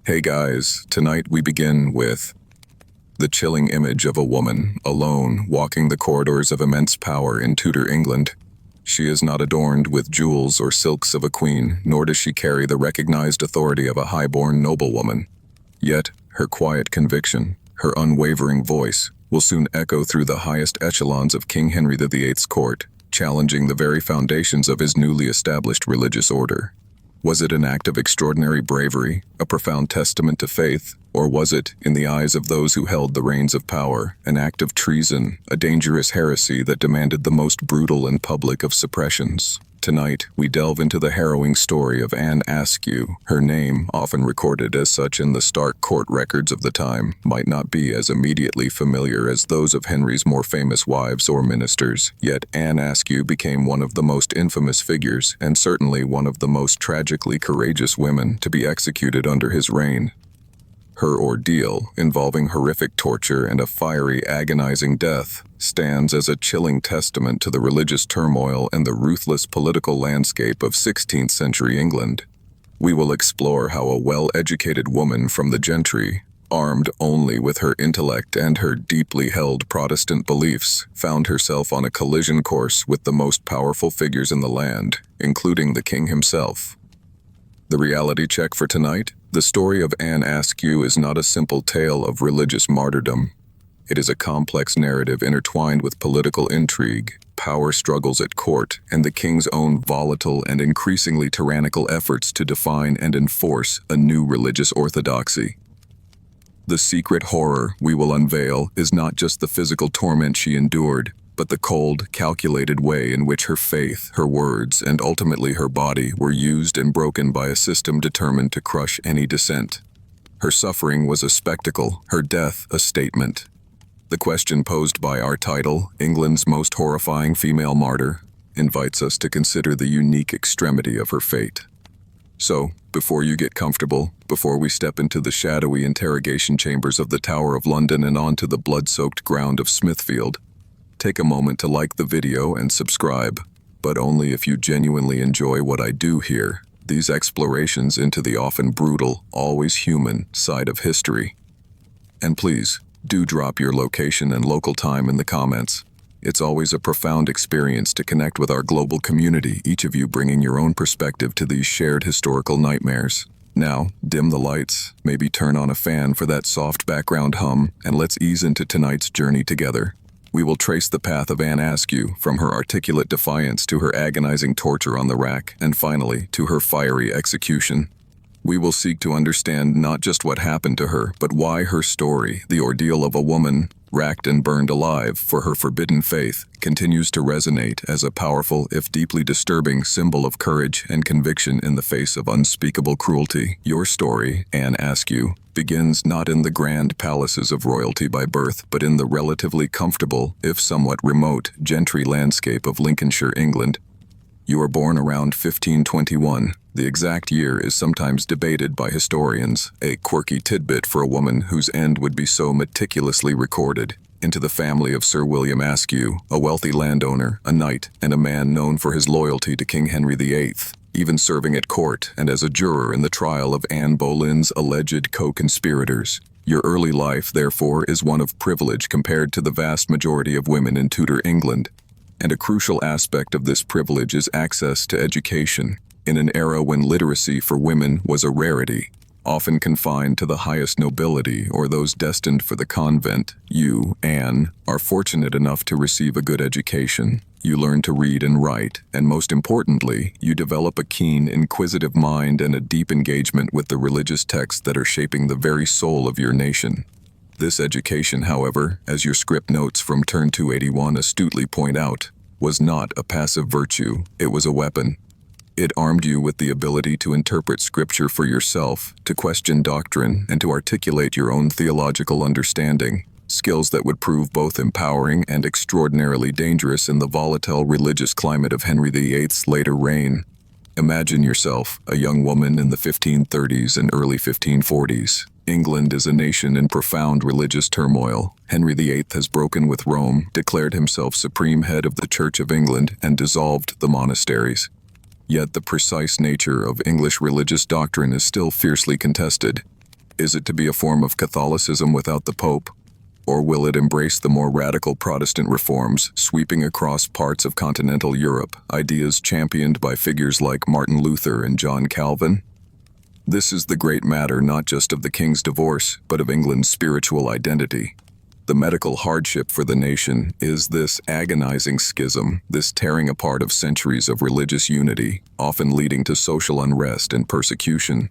Hey guys, tonight we begin with the chilling image of a woman, alone, walking the corridors of immense power in Tudor England. She is not adorned with jewels or silks of a queen, nor does she carry the recognized authority of a high-born noblewoman. Yet, her quiet conviction, her unwavering voice, will soon echo through the highest echelons of King Henry VIII's court, challenging the very foundations of his newly established religious order. Was it an act of extraordinary bravery, a profound testament to faith, or was it, in the eyes of those who held the reins of power, an act of treason, a dangerous heresy that demanded the most brutal and public of suppressions? Tonight, we delve into the harrowing story of Anne Askew. Her name, often recorded as such in the stark court records of the time, might not be as immediately familiar as those of Henry's more famous wives or ministers, yet Anne Askew became one of the most infamous figures, and certainly one of the most tragically courageous women to be executed under his reign. Her ordeal, involving horrific torture and a fiery, agonizing death, stands as a chilling testament to the religious turmoil and the ruthless political landscape of 16th century England. We will explore how a well-educated woman from the gentry, armed only with her intellect and her deeply held Protestant beliefs, found herself on a collision course with the most powerful figures in the land, including the king himself. The reality check for tonight: the story of Anne Askew is not a simple tale of religious martyrdom. It is a complex narrative intertwined with political intrigue, power struggles at court, and the king's own volatile and increasingly tyrannical efforts to define and enforce a new religious orthodoxy. The secret horror we will unveil is not just the physical torment she endured, but the cold, calculated way in which her faith, her words, and ultimately her body were used and broken by a system determined to crush any dissent. Her suffering was a spectacle, her death a statement. The question posed by our title, England's Most Horrifying Female Martyr, invites us to consider the unique extremity of her fate. So, before you get comfortable, before we step into the shadowy interrogation chambers of the Tower of London and onto the blood-soaked ground of Smithfield, take a moment to like the video and subscribe, but only if you genuinely enjoy what I do here, these explorations into the often brutal, always human side of history. And please, do drop your location and local time in the comments. It's always a profound experience to connect with our global community, each of you bringing your own perspective to these shared historical nightmares. Now, dim the lights, maybe turn on a fan for that soft background hum, and let's ease into tonight's journey together. We will trace the path of Anne Askew, from her articulate defiance to her agonizing torture on the rack, and finally, to her fiery execution. We will seek to understand not just what happened to her, but why her story, the ordeal of a woman, racked and burned alive for her forbidden faith, continues to resonate as a powerful, if deeply disturbing, symbol of courage and conviction in the face of unspeakable cruelty. Your story, Anne Askew, begins not in the grand palaces of royalty by birth, but in the relatively comfortable, if somewhat remote, gentry landscape of Lincolnshire, England. You were born around 1521. The exact year is sometimes debated by historians, a quirky tidbit for a woman whose end would be so meticulously recorded, into the family of Sir William Askew, a wealthy landowner, a knight, and a man known for his loyalty to King Henry VIII, even serving at court and as a juror in the trial of Anne Boleyn's alleged co-conspirators. Your early life, therefore, is one of privilege compared to the vast majority of women in Tudor England. And a crucial aspect of this privilege is access to education, in an era when literacy for women was a rarity, often confined to the highest nobility or those destined for the convent. You, Anne, are fortunate enough to receive a good education. You learn to read and write, and most importantly, you develop a keen, inquisitive mind and a deep engagement with the religious texts that are shaping the very soul of your nation. This education, however, as your script notes from turn 281 astutely point out, was not a passive virtue, it was a weapon. It armed you with the ability to interpret scripture for yourself, to question doctrine, and to articulate your own theological understanding, skills that would prove both empowering and extraordinarily dangerous in the volatile religious climate of Henry VIII's later reign. Imagine yourself, a young woman in the 1530s and early 1540s. England is a nation in profound religious turmoil. Henry VIII has broken with Rome, declared himself supreme head of the Church of England, and dissolved the monasteries. Yet the precise nature of English religious doctrine is still fiercely contested. Is it to be a form of Catholicism without the Pope? Or will it embrace the more radical Protestant reforms sweeping across parts of continental Europe, ideas championed by figures like Martin Luther and John Calvin? This is the great matter not just of the king's divorce, but of England's spiritual identity. The medical hardship for the nation is this agonizing schism, this tearing apart of centuries of religious unity, often leading to social unrest and persecution.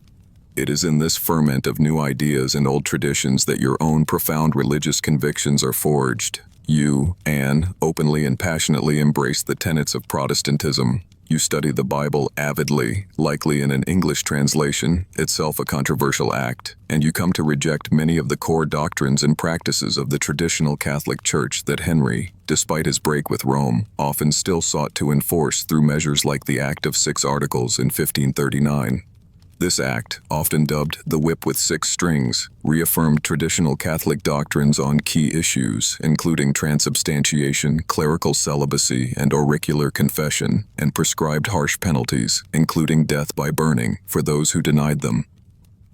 It is in this ferment of new ideas and old traditions that your own profound religious convictions are forged. You, Anne, openly and passionately embrace the tenets of Protestantism. You study the Bible avidly, likely in an English translation, itself a controversial act, and you come to reject many of the core doctrines and practices of the traditional Catholic Church that Henry, despite his break with Rome, often still sought to enforce through measures like the Act of Six Articles in 1539. This act, often dubbed the Whip with Six Strings, reaffirmed traditional Catholic doctrines on key issues, including transubstantiation, clerical celibacy, and auricular confession, and prescribed harsh penalties, including death by burning, for those who denied them.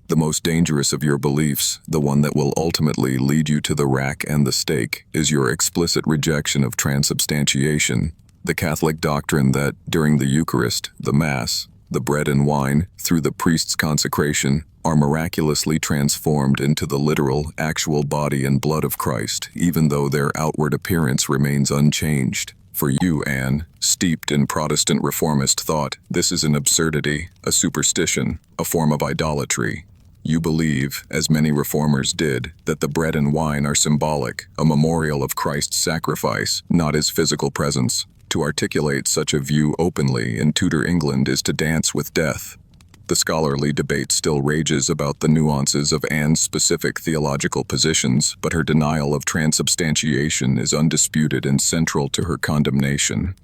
The most dangerous of your beliefs, the one that will ultimately lead you to the rack and the stake, is your explicit rejection of transubstantiation, the Catholic doctrine that, during the Eucharist, the Mass, the bread and wine, through the priest's consecration, are miraculously transformed into the literal, actual body and blood of Christ, even though their outward appearance remains unchanged. For you, Anne, steeped in Protestant reformist thought, this is an absurdity, a superstition, a form of idolatry. You believe, as many reformers did, that the bread and wine are symbolic, a memorial of Christ's sacrifice, not his physical presence. To articulate such a view openly in Tudor England is to dance with death. The scholarly debate still rages about the nuances of Anne's specific theological positions, but her denial of transubstantiation is undisputed and central to her condemnation.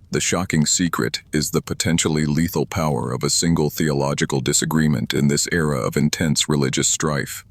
The shocking secret is the potentially lethal power of a single theological disagreement in this era of intense religious strife.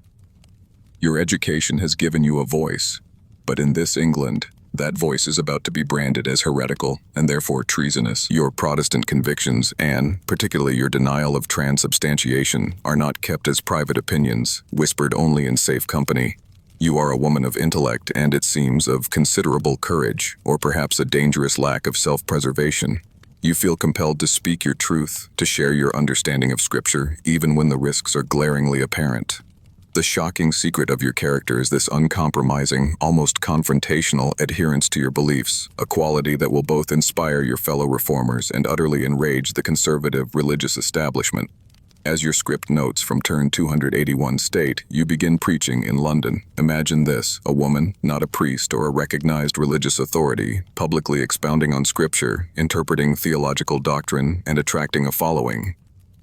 Your education has given you a voice, but in this England, that voice is about to be branded as heretical and therefore treasonous. Your Protestant convictions, and particularly your denial of transubstantiation, are not kept as private opinions, whispered only in safe company. You are a woman of intellect and, it seems, of considerable courage, or perhaps a dangerous lack of self-preservation. You feel compelled to speak your truth, to share your understanding of Scripture, even when the risks are glaringly apparent. The shocking secret of your character is this uncompromising, almost confrontational adherence to your beliefs, a quality that will both inspire your fellow reformers and utterly enrage the conservative religious establishment. As your script notes from turn 281 state, you begin preaching in London. Imagine this, a woman, not a priest or a recognized religious authority, publicly expounding on Scripture, interpreting theological doctrine, and attracting a following.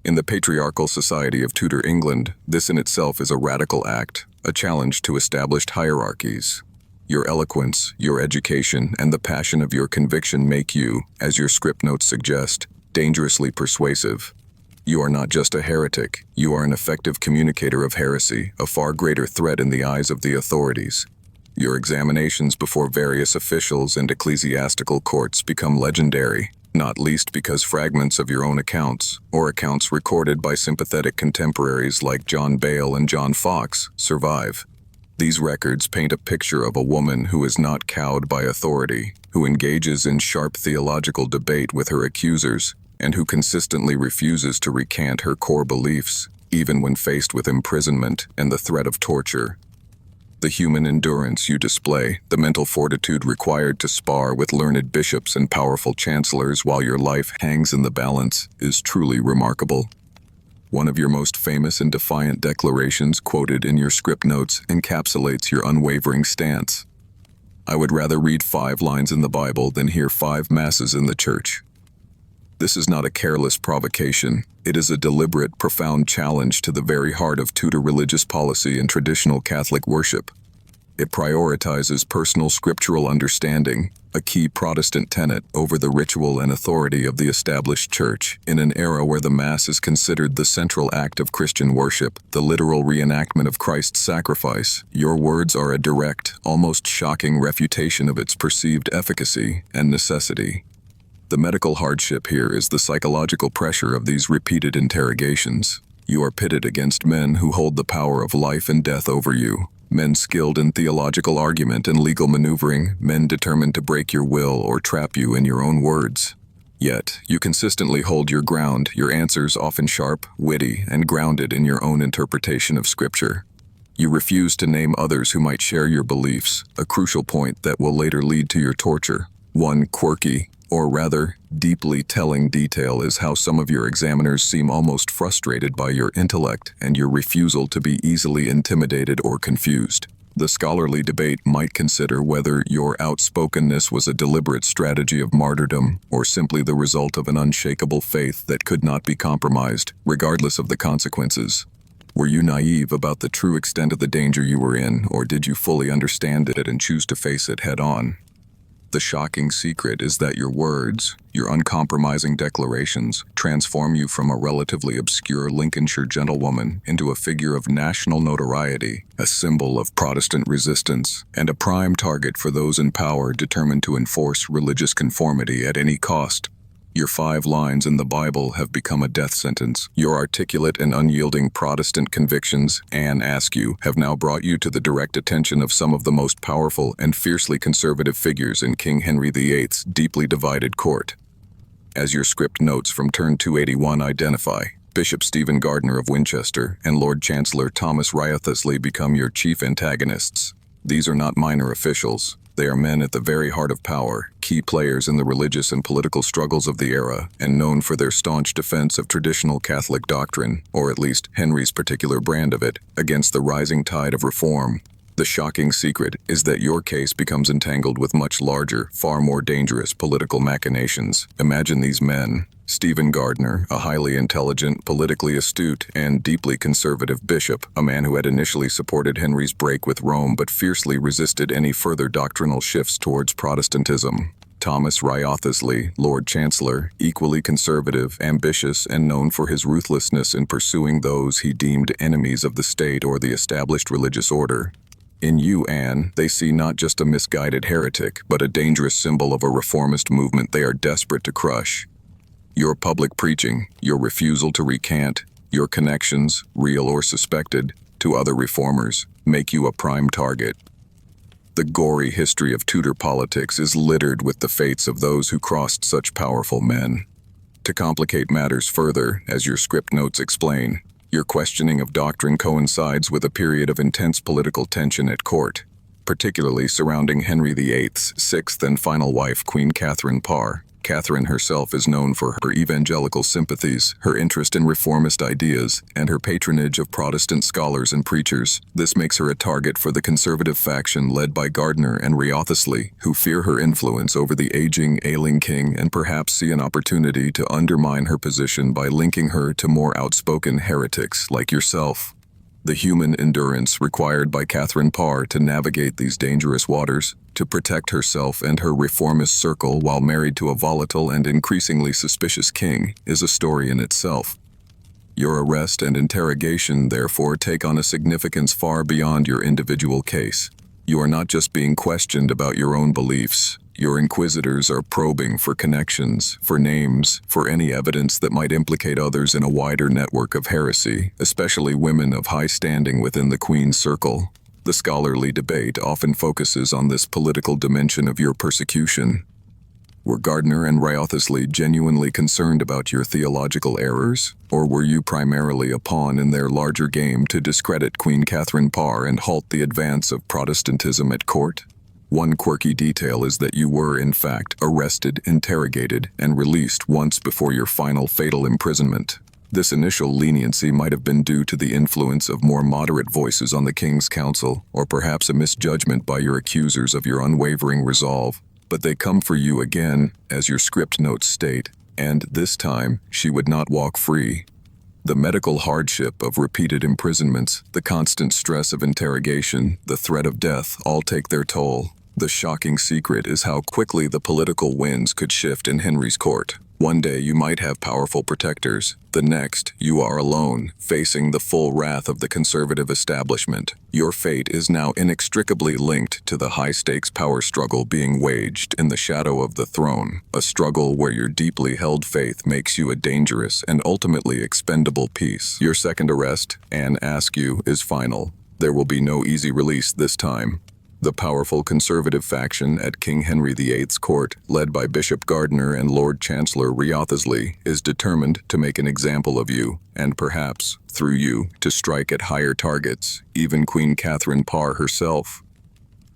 In the patriarchal society of Tudor England, this in itself is a radical act, a challenge to established hierarchies. Your eloquence, your education, and the passion of your conviction make you, as your script notes suggest, dangerously persuasive. You are not just a heretic, you are an effective communicator of heresy, a far greater threat in the eyes of the authorities. Your examinations before various officials and ecclesiastical courts become legendary, not least because fragments of your own accounts, or accounts recorded by sympathetic contemporaries like John Bale and John Fox, survive. These records paint a picture of a woman who is not cowed by authority, who engages in sharp theological debate with her accusers, and who consistently refuses to recant her core beliefs, even when faced with imprisonment and the threat of torture. The human endurance you display, the mental fortitude required to spar with learned bishops and powerful chancellors while your life hangs in the balance, is truly remarkable. One of your most famous and defiant declarations quoted in your script notes encapsulates your unwavering stance. I would rather read 5 lines in the Bible than hear 5 masses in the church. This is not a careless provocation. It is a deliberate, profound challenge to the very heart of Tudor religious policy and traditional Catholic worship. It prioritizes personal scriptural understanding, a key Protestant tenet, over the ritual and authority of the established church. In an era where the Mass is considered the central act of Christian worship, the literal reenactment of Christ's sacrifice, your words are a direct, almost shocking refutation of its perceived efficacy and necessity. The medical hardship here is the psychological pressure of these repeated interrogations. You are pitted against men who hold the power of life and death over you. Men skilled in theological argument and legal maneuvering, men determined to break your will or trap you in your own words. Yet, you consistently hold your ground, your answers often sharp, witty, and grounded in your own interpretation of Scripture. You refuse to name others who might share your beliefs, a crucial point that will later lead to your torture. One quirky, or rather, deeply telling detail is how some of your examiners seem almost frustrated by your intellect and your refusal to be easily intimidated or confused. The scholarly debate might consider whether your outspokenness was a deliberate strategy of martyrdom or simply the result of an unshakable faith that could not be compromised, regardless of the consequences. Were you naive about the true extent of the danger you were in, or did you fully understand it and choose to face it head-on? The shocking secret is that your words, your uncompromising declarations, transform you from a relatively obscure Lincolnshire gentlewoman into a figure of national notoriety, a symbol of Protestant resistance, and a prime target for those in power determined to enforce religious conformity at any cost. Your 5 lines in the Bible have become a death sentence. Your articulate and unyielding Protestant convictions, Anne Askew, have now brought you to the direct attention of some of the most powerful and fiercely conservative figures in King Henry VIII's deeply divided court. As your script notes from turn 281 identify, Bishop Stephen Gardiner of Winchester and Lord Chancellor Thomas Wriothesley become your chief antagonists. These are not minor officials. They are men at the very heart of power, key players in the religious and political struggles of the era, and known for their staunch defense of traditional Catholic doctrine, or at least Henry's particular brand of it, against the rising tide of reform. The shocking secret is that your case becomes entangled with much larger, far more dangerous political machinations. Imagine these men. Stephen Gardiner, a highly intelligent, politically astute, and deeply conservative bishop, a man who had initially supported Henry's break with Rome but fiercely resisted any further doctrinal shifts towards Protestantism. Thomas Wriothesley, Lord Chancellor, equally conservative, ambitious, and known for his ruthlessness in pursuing those he deemed enemies of the state or the established religious order. In you, Anne, they see not just a misguided heretic, but a dangerous symbol of a reformist movement they are desperate to crush. Your public preaching, your refusal to recant, your connections, real or suspected, to other reformers, make you a prime target. The gory history of Tudor politics is littered with the fates of those who crossed such powerful men. To complicate matters further, as your script notes explain, your questioning of doctrine coincides with a period of intense political tension at court, particularly surrounding Henry VIII's sixth and final wife, Queen Catherine Parr. Catherine herself is known for her evangelical sympathies, her interest in reformist ideas, and her patronage of Protestant scholars and preachers. This makes her a target for the conservative faction led by Gardiner and Wriothesley, who fear her influence over the ailing king and perhaps see an opportunity to undermine her position by linking her to more outspoken heretics like yourself. The human endurance required by Catherine Parr to navigate these dangerous waters, to protect herself and her reformist circle while married to a volatile and increasingly suspicious king, is a story in itself. Your arrest and interrogation, therefore, take on a significance far beyond your individual case. You are not just being questioned about your own beliefs. Your inquisitors are probing for connections, for names, for any evidence that might implicate others in a wider network of heresy, especially women of high standing within the Queen's circle. The scholarly debate often focuses on this political dimension of your persecution. Were Gardiner and Wriothesley genuinely concerned about your theological errors, or were you primarily a pawn in their larger game to discredit Queen Catherine Parr and halt the advance of Protestantism at court? One quirky detail is that you were, in fact, arrested, interrogated, and released once before your final fatal imprisonment. This initial leniency might have been due to the influence of more moderate voices on the King's Council, or perhaps a misjudgment by your accusers of your unwavering resolve. But they come for you again, as your script notes state, and this time she would not walk free. The medical hardship of repeated imprisonments, the constant stress of interrogation, the threat of death all take their toll. The shocking secret is how quickly the political winds could shift in Henry's court. One day you might have powerful protectors. The next, you are alone, facing the full wrath of the conservative establishment. Your fate is now inextricably linked to the high-stakes power struggle being waged in the shadow of the throne, a struggle where your deeply held faith makes you a dangerous and ultimately expendable piece. Your second arrest, Anne Askew, is final. There will be no easy release this time. The powerful conservative faction at King Henry VIII's court, led by Bishop Gardiner and Lord Chancellor Wriothesley, is determined to make an example of you, and perhaps, through you, to strike at higher targets, even Queen Catherine Parr herself.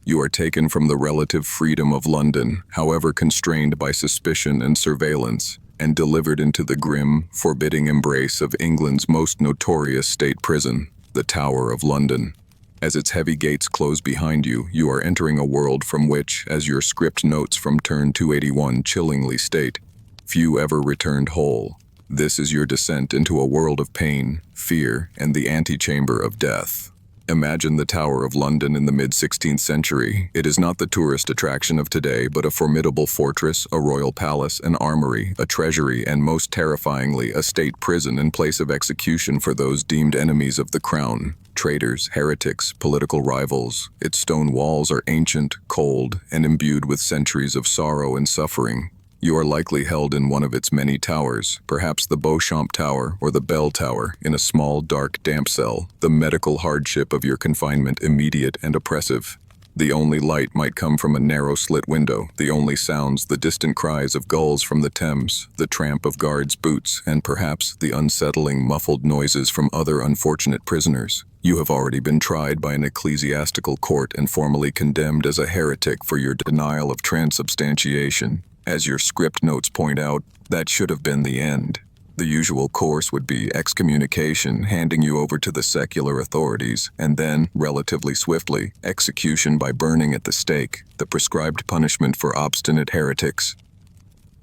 You are taken from the relative freedom of London, however constrained by suspicion and surveillance, and delivered into the grim, forbidding embrace of England's most notorious state prison, the Tower of London. As its heavy gates close behind you, you are entering a world from which, as your script notes from Turn 281 chillingly state, few ever returned whole. This is your descent into a world of pain, fear, and the antechamber of death. Imagine the Tower of London in the mid-16th century. It is not the tourist attraction of today, but a formidable fortress, a royal palace, an armory, a treasury, and most terrifyingly, a state prison and place of execution for those deemed enemies of the crown. Traitors, heretics, political rivals. Its stone walls are ancient, cold, and imbued with centuries of sorrow and suffering. You are likely held in one of its many towers, perhaps the Beauchamp Tower or the Bell Tower, in a small, dark, damp cell, the medical hardship of your confinement immediate and oppressive. The only light might come from a narrow slit window, the only sounds the distant cries of gulls from the Thames, the tramp of guards' boots, and perhaps the unsettling, muffled noises from other unfortunate prisoners. You have already been tried by an ecclesiastical court and formally condemned as a heretic for your denial of transubstantiation. As your script notes point out, that should have been the end. The usual course would be excommunication, handing you over to the secular authorities, and then, relatively swiftly, execution by burning at the stake, the prescribed punishment for obstinate heretics.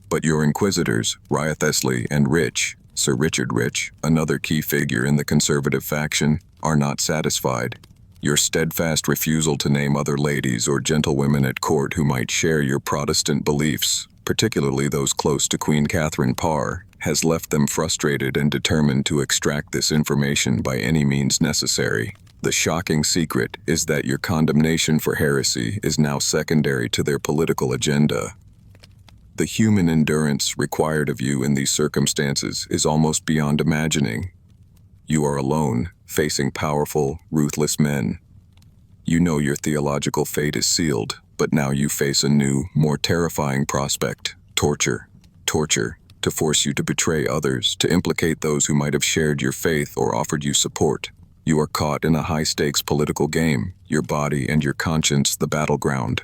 But your inquisitors, Wriothesley and Rich, Sir Richard Rich, another key figure in the conservative faction, are not satisfied. Your steadfast refusal to name other ladies or gentlewomen at court who might share your Protestant beliefs, particularly those close to Queen Catherine Parr, has left them frustrated and determined to extract this information by any means necessary. The shocking secret is that your condemnation for heresy is now secondary to their political agenda. The human endurance required of you in these circumstances is almost beyond imagining. You are alone, facing powerful, ruthless men. You know your theological fate is sealed, but now you face a new, more terrifying prospect: torture. Torture, to force you to betray others, to implicate those who might have shared your faith or offered you support. You are caught in a high-stakes political game, your body and your conscience the battleground.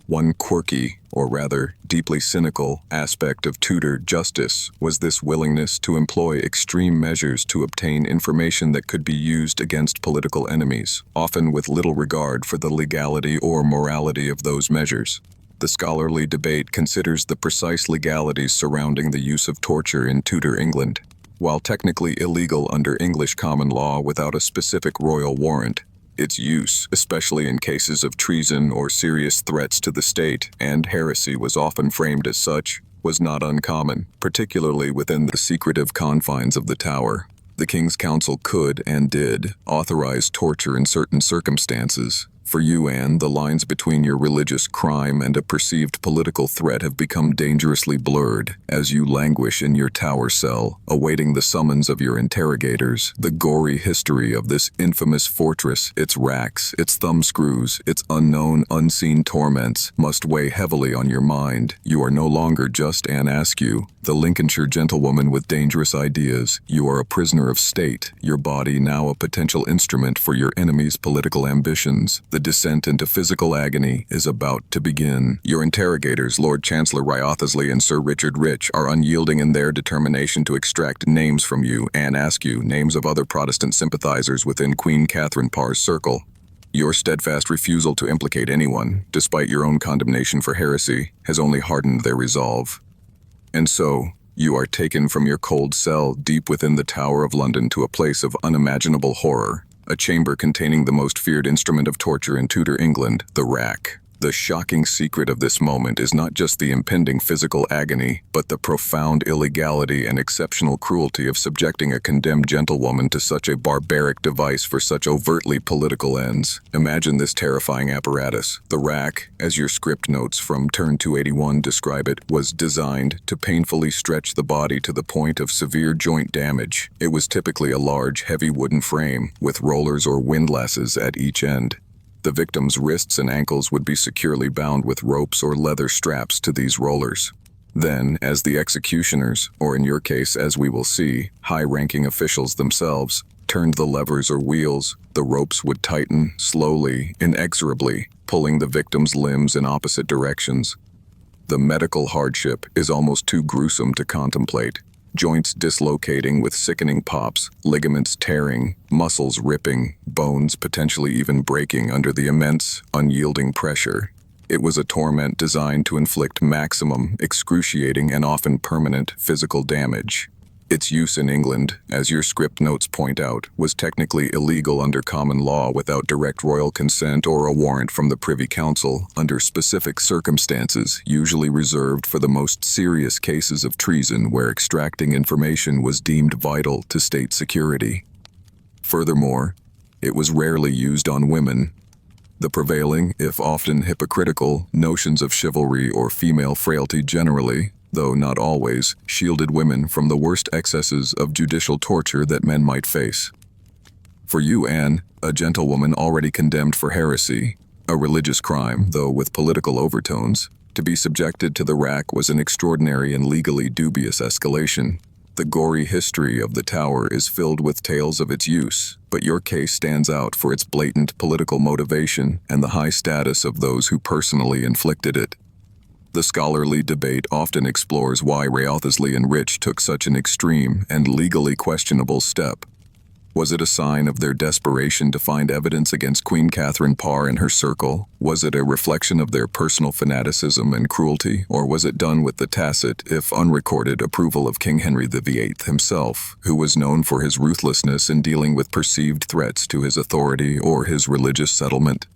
One quirky, or rather, deeply cynical, aspect of Tudor justice was this willingness to employ extreme measures to obtain information that could be used against political enemies, often with little regard for the legality or morality of those measures. The scholarly debate considers the precise legalities surrounding the use of torture in Tudor England. While technically illegal under English common law without a specific royal warrant, its use, especially in cases of treason or serious threats to the state, and heresy was often framed as such, was not uncommon, particularly within the secretive confines of the Tower. The King's Council could, and did, authorize torture in certain circumstances. For you, Anne, the lines between your religious crime and a perceived political threat have become dangerously blurred as you languish in your tower cell, awaiting the summons of your interrogators. The gory history of this infamous fortress, its racks, its thumbscrews, its unknown, unseen torments, must weigh heavily on your mind. You are no longer just Anne Askew, the Lincolnshire gentlewoman with dangerous ideas. You are a prisoner of state, your body now a potential instrument for your enemy's political ambitions. The descent into physical agony is about to begin. Your interrogators, Lord Chancellor Wriothesley and Sir Richard Rich, are unyielding in their determination to extract names from you, Anne Askew, names of other Protestant sympathizers within Queen Catherine Parr's circle. Your steadfast refusal to implicate anyone, despite your own condemnation for heresy, has only hardened their resolve. And so, you are taken from your cold cell deep within the Tower of London to a place of unimaginable horror, a chamber containing the most feared instrument of torture in Tudor England, the rack. The shocking secret of this moment is not just the impending physical agony, but the profound illegality and exceptional cruelty of subjecting a condemned gentlewoman to such a barbaric device for such overtly political ends. Imagine this terrifying apparatus. The rack, as your script notes from Turn 281 describe it, was designed to painfully stretch the body to the point of severe joint damage. It was typically a large, heavy wooden frame, with rollers or windlasses at each end. The victim's wrists and ankles would be securely bound with ropes or leather straps to these rollers. Then, as the executioners, or in your case, as we will see, high-ranking officials themselves, turned the levers or wheels, the ropes would tighten, slowly, inexorably, pulling the victim's limbs in opposite directions. The medical hardship is almost too gruesome to contemplate. Joints dislocating with sickening pops, ligaments tearing, muscles ripping, bones potentially even breaking under the immense, unyielding pressure. It was a torment designed to inflict maximum, excruciating, and often permanent physical damage. Its use in England, as your script notes point out, was technically illegal under common law without direct royal consent or a warrant from the Privy Council, under specific circumstances, usually reserved for the most serious cases of treason where extracting information was deemed vital to state security. Furthermore, it was rarely used on women. The prevailing, if often hypocritical, notions of chivalry or female frailty generally, though not always, shielded women from the worst excesses of judicial torture that men might face. For you, Anne, a gentlewoman already condemned for heresy, a religious crime, though with political overtones, to be subjected to the rack was an extraordinary and legally dubious escalation. The gory history of the Tower is filled with tales of its use, but your case stands out for its blatant political motivation and the high status of those who personally inflicted it. The scholarly debate often explores why Wriothesley and Rich took such an extreme and legally questionable step. Was it a sign of their desperation to find evidence against Queen Catherine Parr and her circle? Was it a reflection of their personal fanaticism and cruelty, or was it done with the tacit, if unrecorded, approval of King Henry VIII himself, who was known for his ruthlessness in dealing with perceived threats to his authority or his religious settlement?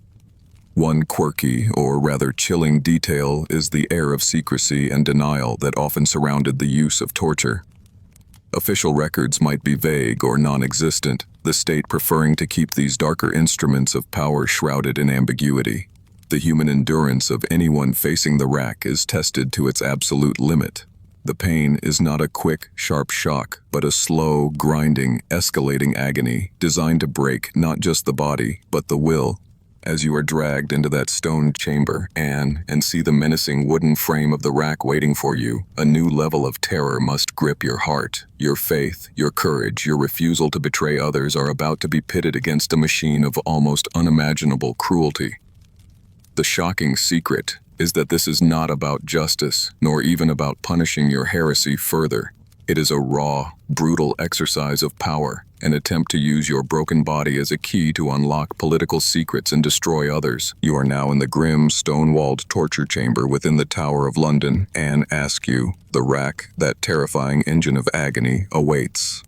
One quirky, or rather chilling detail is the air of secrecy and denial that often surrounded the use of torture. Official records might be vague or non-existent, the state preferring to keep these darker instruments of power shrouded in ambiguity. The human endurance of anyone facing the rack is tested to its absolute limit. The pain is not a quick, sharp shock, but a slow, grinding, escalating agony designed to break not just the body, but the will. As you are dragged into that stone chamber, Anne, and see the menacing wooden frame of the rack waiting for you, a new level of terror must grip your heart. Your faith, your courage, your refusal to betray others are about to be pitted against a machine of almost unimaginable cruelty. The shocking secret is that this is not about justice, nor even about punishing your heresy further. It is a raw, brutal exercise of power, an attempt to use your broken body as a key to unlock political secrets and destroy others. You are now in the grim, stone-walled torture chamber within the Tower of London. Anne Askew, the rack, that terrifying engine of agony, awaits.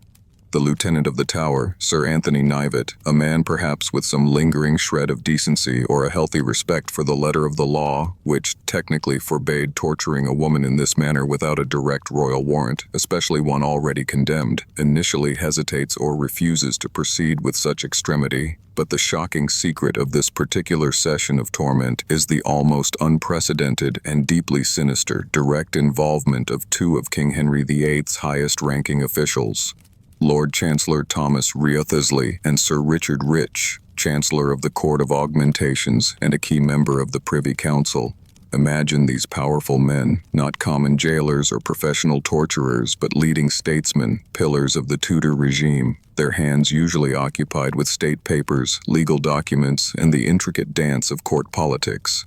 The lieutenant of the Tower, Sir Anthony Knivet, a man perhaps with some lingering shred of decency or a healthy respect for the letter of the law, which technically forbade torturing a woman in this manner without a direct royal warrant, especially one already condemned, initially hesitates or refuses to proceed with such extremity. But the shocking secret of this particular session of torment is the almost unprecedented and deeply sinister direct involvement of two of King Henry VIII's highest-ranking officials, Lord Chancellor Thomas Wriothesley and Sir Richard Rich, Chancellor of the Court of Augmentations and a key member of the Privy Council. Imagine these powerful men, not common jailers or professional torturers, but leading statesmen, pillars of the Tudor regime, their hands usually occupied with state papers, legal documents, and the intricate dance of court politics.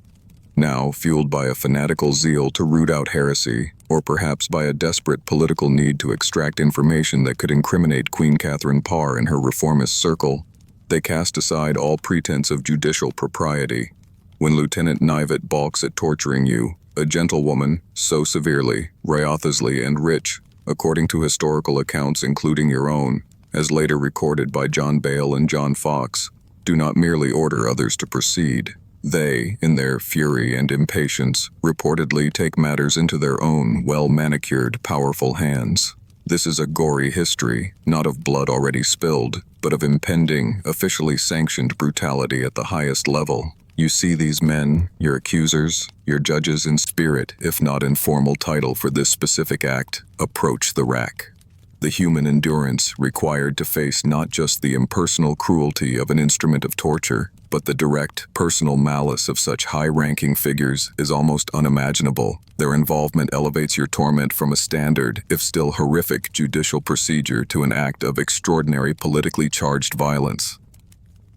Now, fueled by a fanatical zeal to root out heresy, or perhaps by a desperate political need to extract information that could incriminate Queen Catherine Parr and her reformist circle, they cast aside all pretense of judicial propriety. When Lieutenant Knivet balks at torturing you, a gentlewoman, so severely, Wriothesley and Rich, according to historical accounts including your own, as later recorded by John Bale and John Fox, do not merely order others to proceed. They, in their fury and impatience, reportedly take matters into their own well-manicured, powerful hands. This is a gory history, not of blood already spilled, but of impending, officially sanctioned brutality at the highest level. You see these men, your accusers, your judges in spirit, if not in formal title for this specific act, approach the rack. The human endurance required to face not just the impersonal cruelty of an instrument of torture, but the direct, personal malice of such high-ranking figures is almost unimaginable. Their involvement elevates your torment from a standard, if still horrific, judicial procedure to an act of extraordinary politically charged violence.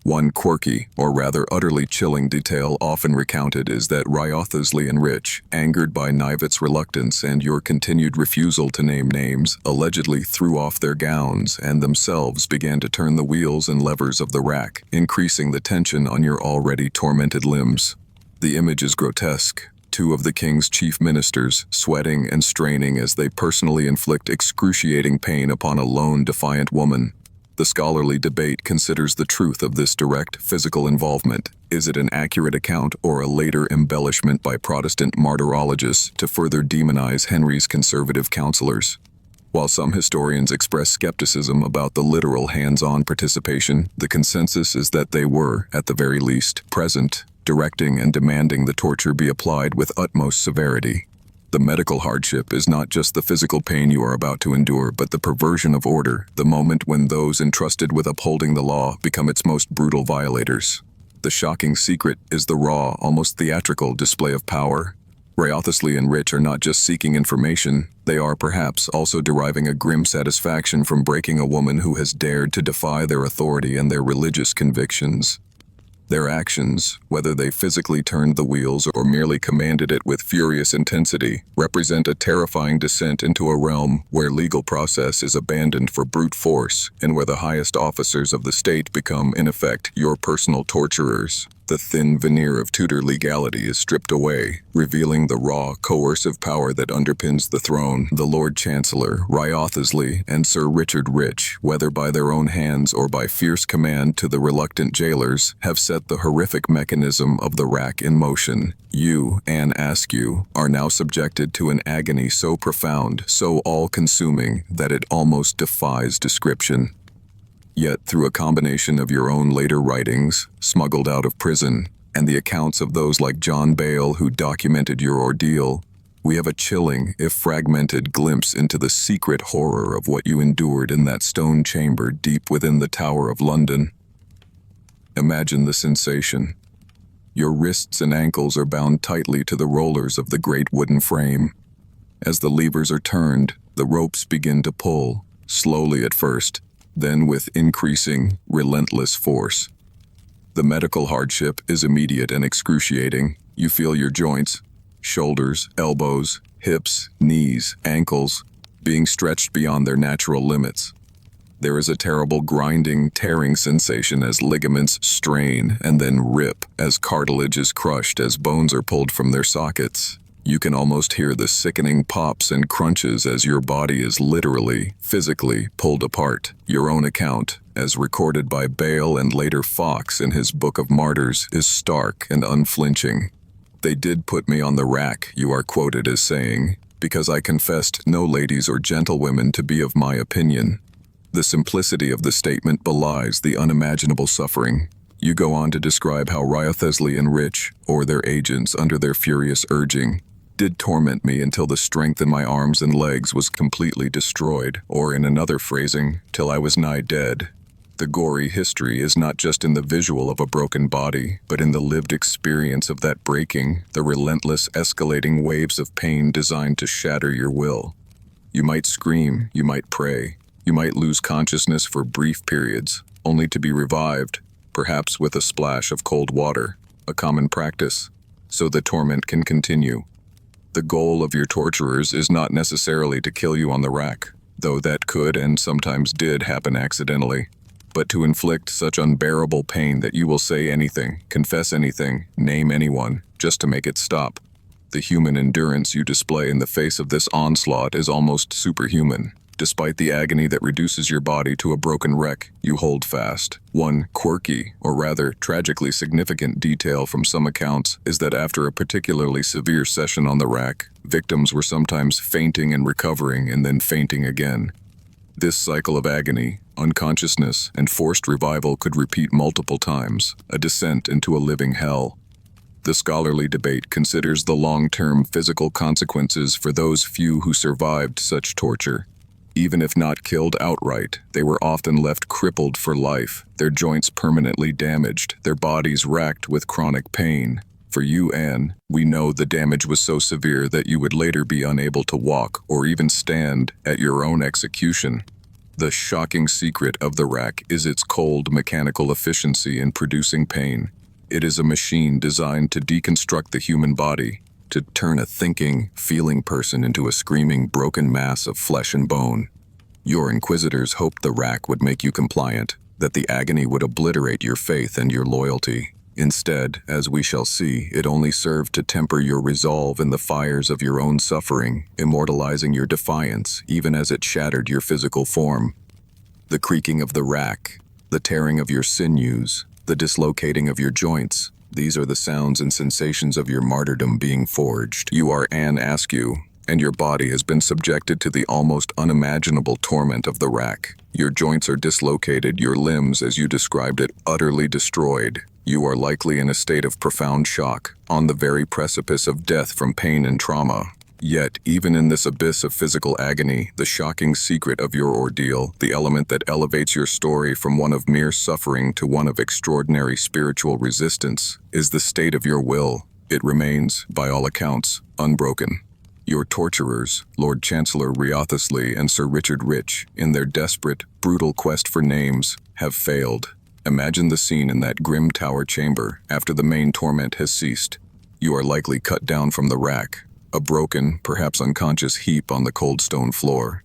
One quirky, or rather utterly chilling detail often recounted is that Wriothesley and Rich, angered by Knivett's reluctance and your continued refusal to name names, allegedly threw off their gowns and themselves began to turn the wheels and levers of the rack, increasing the tension on your already tormented limbs. The image is grotesque. Two of the king's chief ministers, sweating and straining as they personally inflict excruciating pain upon a lone, defiant woman. The scholarly debate considers the truth of this direct physical involvement. Is it an accurate account or a later embellishment by Protestant martyrologists to further demonize Henry's conservative counselors? While some historians express skepticism about the literal hands-on participation, the consensus is that they were, at the very least, present, directing and demanding the torture be applied with utmost severity. The medical hardship is not just the physical pain you are about to endure, but the perversion of order, the moment when those entrusted with upholding the law become its most brutal violators. The shocking secret is the raw, almost theatrical display of power. Wriothesley and Rich are not just seeking information, they are perhaps also deriving a grim satisfaction from breaking a woman who has dared to defy their authority and their religious convictions. Their actions, whether they physically turned the wheels or merely commanded it with furious intensity, represent a terrifying descent into a realm where legal process is abandoned for brute force and where the highest officers of the state become, in effect, your personal torturers. The thin veneer of Tudor legality is stripped away, revealing the raw, coercive power that underpins the throne. The Lord Chancellor, Wriothesley, and Sir Richard Rich, whether by their own hands or by fierce command to the reluctant jailers, have set the horrific mechanism of the rack in motion. You, Anne Askew, are now subjected to an agony so profound, so all-consuming, that it almost defies description. Yet, through a combination of your own later writings, smuggled out of prison, and the accounts of those like John Bale who documented your ordeal, we have a chilling, if fragmented, glimpse into the secret horror of what you endured in that stone chamber deep within the Tower of London. Imagine the sensation. Your wrists and ankles are bound tightly to the rollers of the great wooden frame. As the levers are turned, the ropes begin to pull, slowly at first, then with increasing, relentless force. The medical hardship is immediate and excruciating. You feel your joints, shoulders, elbows, hips, knees, ankles, being stretched beyond their natural limits. There is a terrible grinding, tearing sensation as ligaments strain and then rip, as cartilage is crushed, as bones are pulled from their sockets. You can almost hear the sickening pops and crunches as your body is literally, physically pulled apart. Your own account, as recorded by Bale and later Fox in his Book of Martyrs, is stark and unflinching. "They did put me on the rack," you are quoted as saying, "because I confessed no ladies or gentlewomen to be of my opinion." The simplicity of the statement belies the unimaginable suffering. You go on to describe how Wriothesley and Rich, or their agents under their furious urging, did torment me until the strength in my arms and legs was completely destroyed, or in another phrasing, till I was nigh dead. The gory history is not just in the visual of a broken body, but in the lived experience of that breaking, the relentless escalating waves of pain designed to shatter your will. You might scream, you might pray, you might lose consciousness for brief periods, only to be revived, perhaps with a splash of cold water, a common practice, so the torment can continue. The goal of your torturers is not necessarily to kill you on the rack, though that could and sometimes did happen accidentally, but to inflict such unbearable pain that you will say anything, confess anything, name anyone, just to make it stop. The human endurance you display in the face of this onslaught is almost superhuman. Despite the agony that reduces your body to a broken wreck, you hold fast. One quirky, or rather tragically significant detail from some accounts is that after a particularly severe session on the rack, victims were sometimes fainting and recovering and then fainting again. This cycle of agony, unconsciousness, and forced revival could repeat multiple times, a descent into a living hell. The scholarly debate considers the long-term physical consequences for those few who survived such torture. Even if not killed outright, they were often left crippled for life, their joints permanently damaged, their bodies racked with chronic pain. For you, Anne, we know the damage was so severe that you would later be unable to walk or even stand at your own execution. The shocking secret of the rack is its cold mechanical efficiency in producing pain. It is a machine designed to deconstruct the human body, to turn a thinking, feeling person into a screaming, broken mass of flesh and bone. Your inquisitors hoped the rack would make you compliant, that the agony would obliterate your faith and your loyalty. Instead, as we shall see, it only served to temper your resolve in the fires of your own suffering, immortalizing your defiance, even as it shattered your physical form. The creaking of the rack, the tearing of your sinews, the dislocating of your joints, these are the sounds and sensations of your martyrdom being forged. You are Anne Askew, and your body has been subjected to the almost unimaginable torment of the rack. Your joints are dislocated, your limbs, as you described it, utterly destroyed. You are likely in a state of profound shock, on the very precipice of death from pain and trauma. Yet, even in this abyss of physical agony, the shocking secret of your ordeal, the element that elevates your story from one of mere suffering to one of extraordinary spiritual resistance, is the state of your will. It remains, by all accounts, unbroken. Your torturers, Lord Chancellor Wriothesley and Sir Richard Rich, in their desperate, brutal quest for names, have failed. Imagine the scene in that grim tower chamber after the main torment has ceased. You are likely cut down from the rack, a broken, perhaps unconscious heap on the cold stone floor.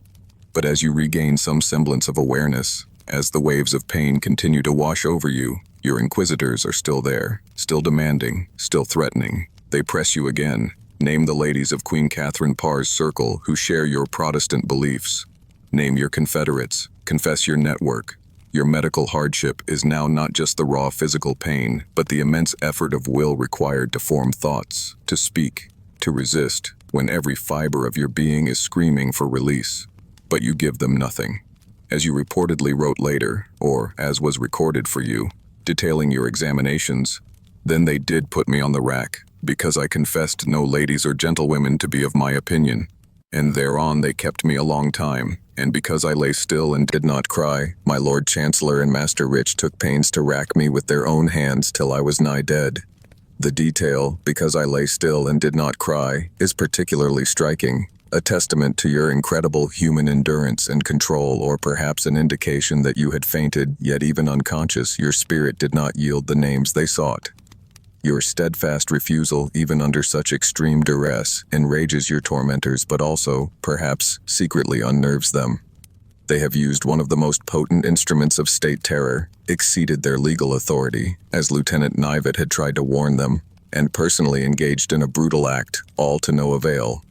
But as you regain some semblance of awareness, as the waves of pain continue to wash over you, your inquisitors are still there, still demanding, still threatening. They press you again. Name the ladies of Queen Catherine Parr's circle who share your Protestant beliefs. Name your confederates. Confess your network. Your medical hardship is now not just the raw physical pain, but the immense effort of will required to form thoughts, to speak, to resist, when every fiber of your being is screaming for release. But you give them nothing. As you reportedly wrote later, or as was recorded for you, detailing your examinations, then they did put me on the rack, because I confessed no ladies or gentlewomen to be of my opinion. And thereon they kept me a long time, and because I lay still and did not cry, my Lord Chancellor and Master Rich took pains to rack me with their own hands till I was nigh dead. The detail, because I lay still and did not cry, is particularly striking, a testament to your incredible human endurance and control, or perhaps an indication that you had fainted, yet even unconscious, your spirit did not yield the names they sought. Your steadfast refusal, even under such extreme duress, enrages your tormentors, but also, perhaps, secretly unnerves them. They have used one of the most potent instruments of state terror, exceeded their legal authority, as Lieutenant Knivet had tried to warn them, and personally engaged in a brutal act, all to no avail.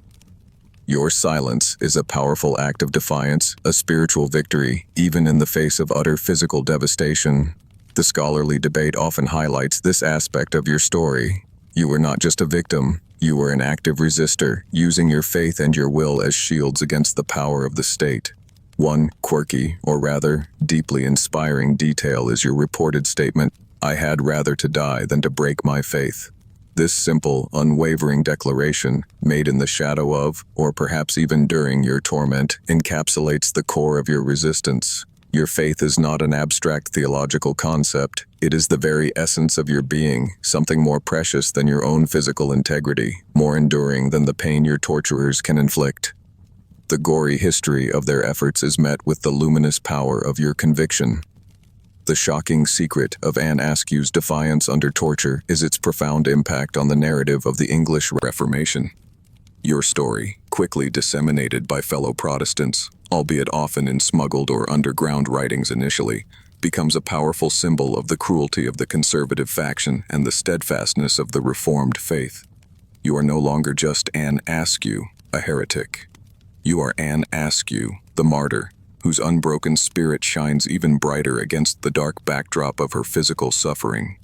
Your silence is a powerful act of defiance, a spiritual victory, even in the face of utter physical devastation. The scholarly debate often highlights this aspect of your story. You were not just a victim, you were an active resistor, using your faith and your will as shields against the power of the state. One quirky, or rather, deeply inspiring detail is your reported statement, "I had rather to die than to break my faith." This simple, unwavering declaration, made in the shadow of, or perhaps even during your torment, encapsulates the core of your resistance. Your faith is not an abstract theological concept, it is the very essence of your being, something more precious than your own physical integrity, more enduring than the pain your torturers can inflict. The gory history of their efforts is met with the luminous power of your conviction. The shocking secret of Anne Askew's defiance under torture is its profound impact on the narrative of the English Reformation. Your story, quickly disseminated by fellow Protestants, albeit often in smuggled or underground writings initially, becomes a powerful symbol of the cruelty of the conservative faction and the steadfastness of the Reformed faith. You are no longer just Anne Askew, a heretic. You are Anne Askew, the martyr, whose unbroken spirit shines even brighter against the dark backdrop of her physical suffering.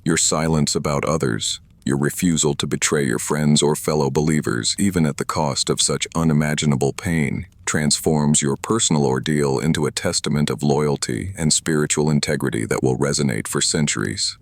Your silence about others, your refusal to betray your friends or fellow believers, even at the cost of such unimaginable pain, transforms your personal ordeal into a testament of loyalty and spiritual integrity that will resonate for centuries.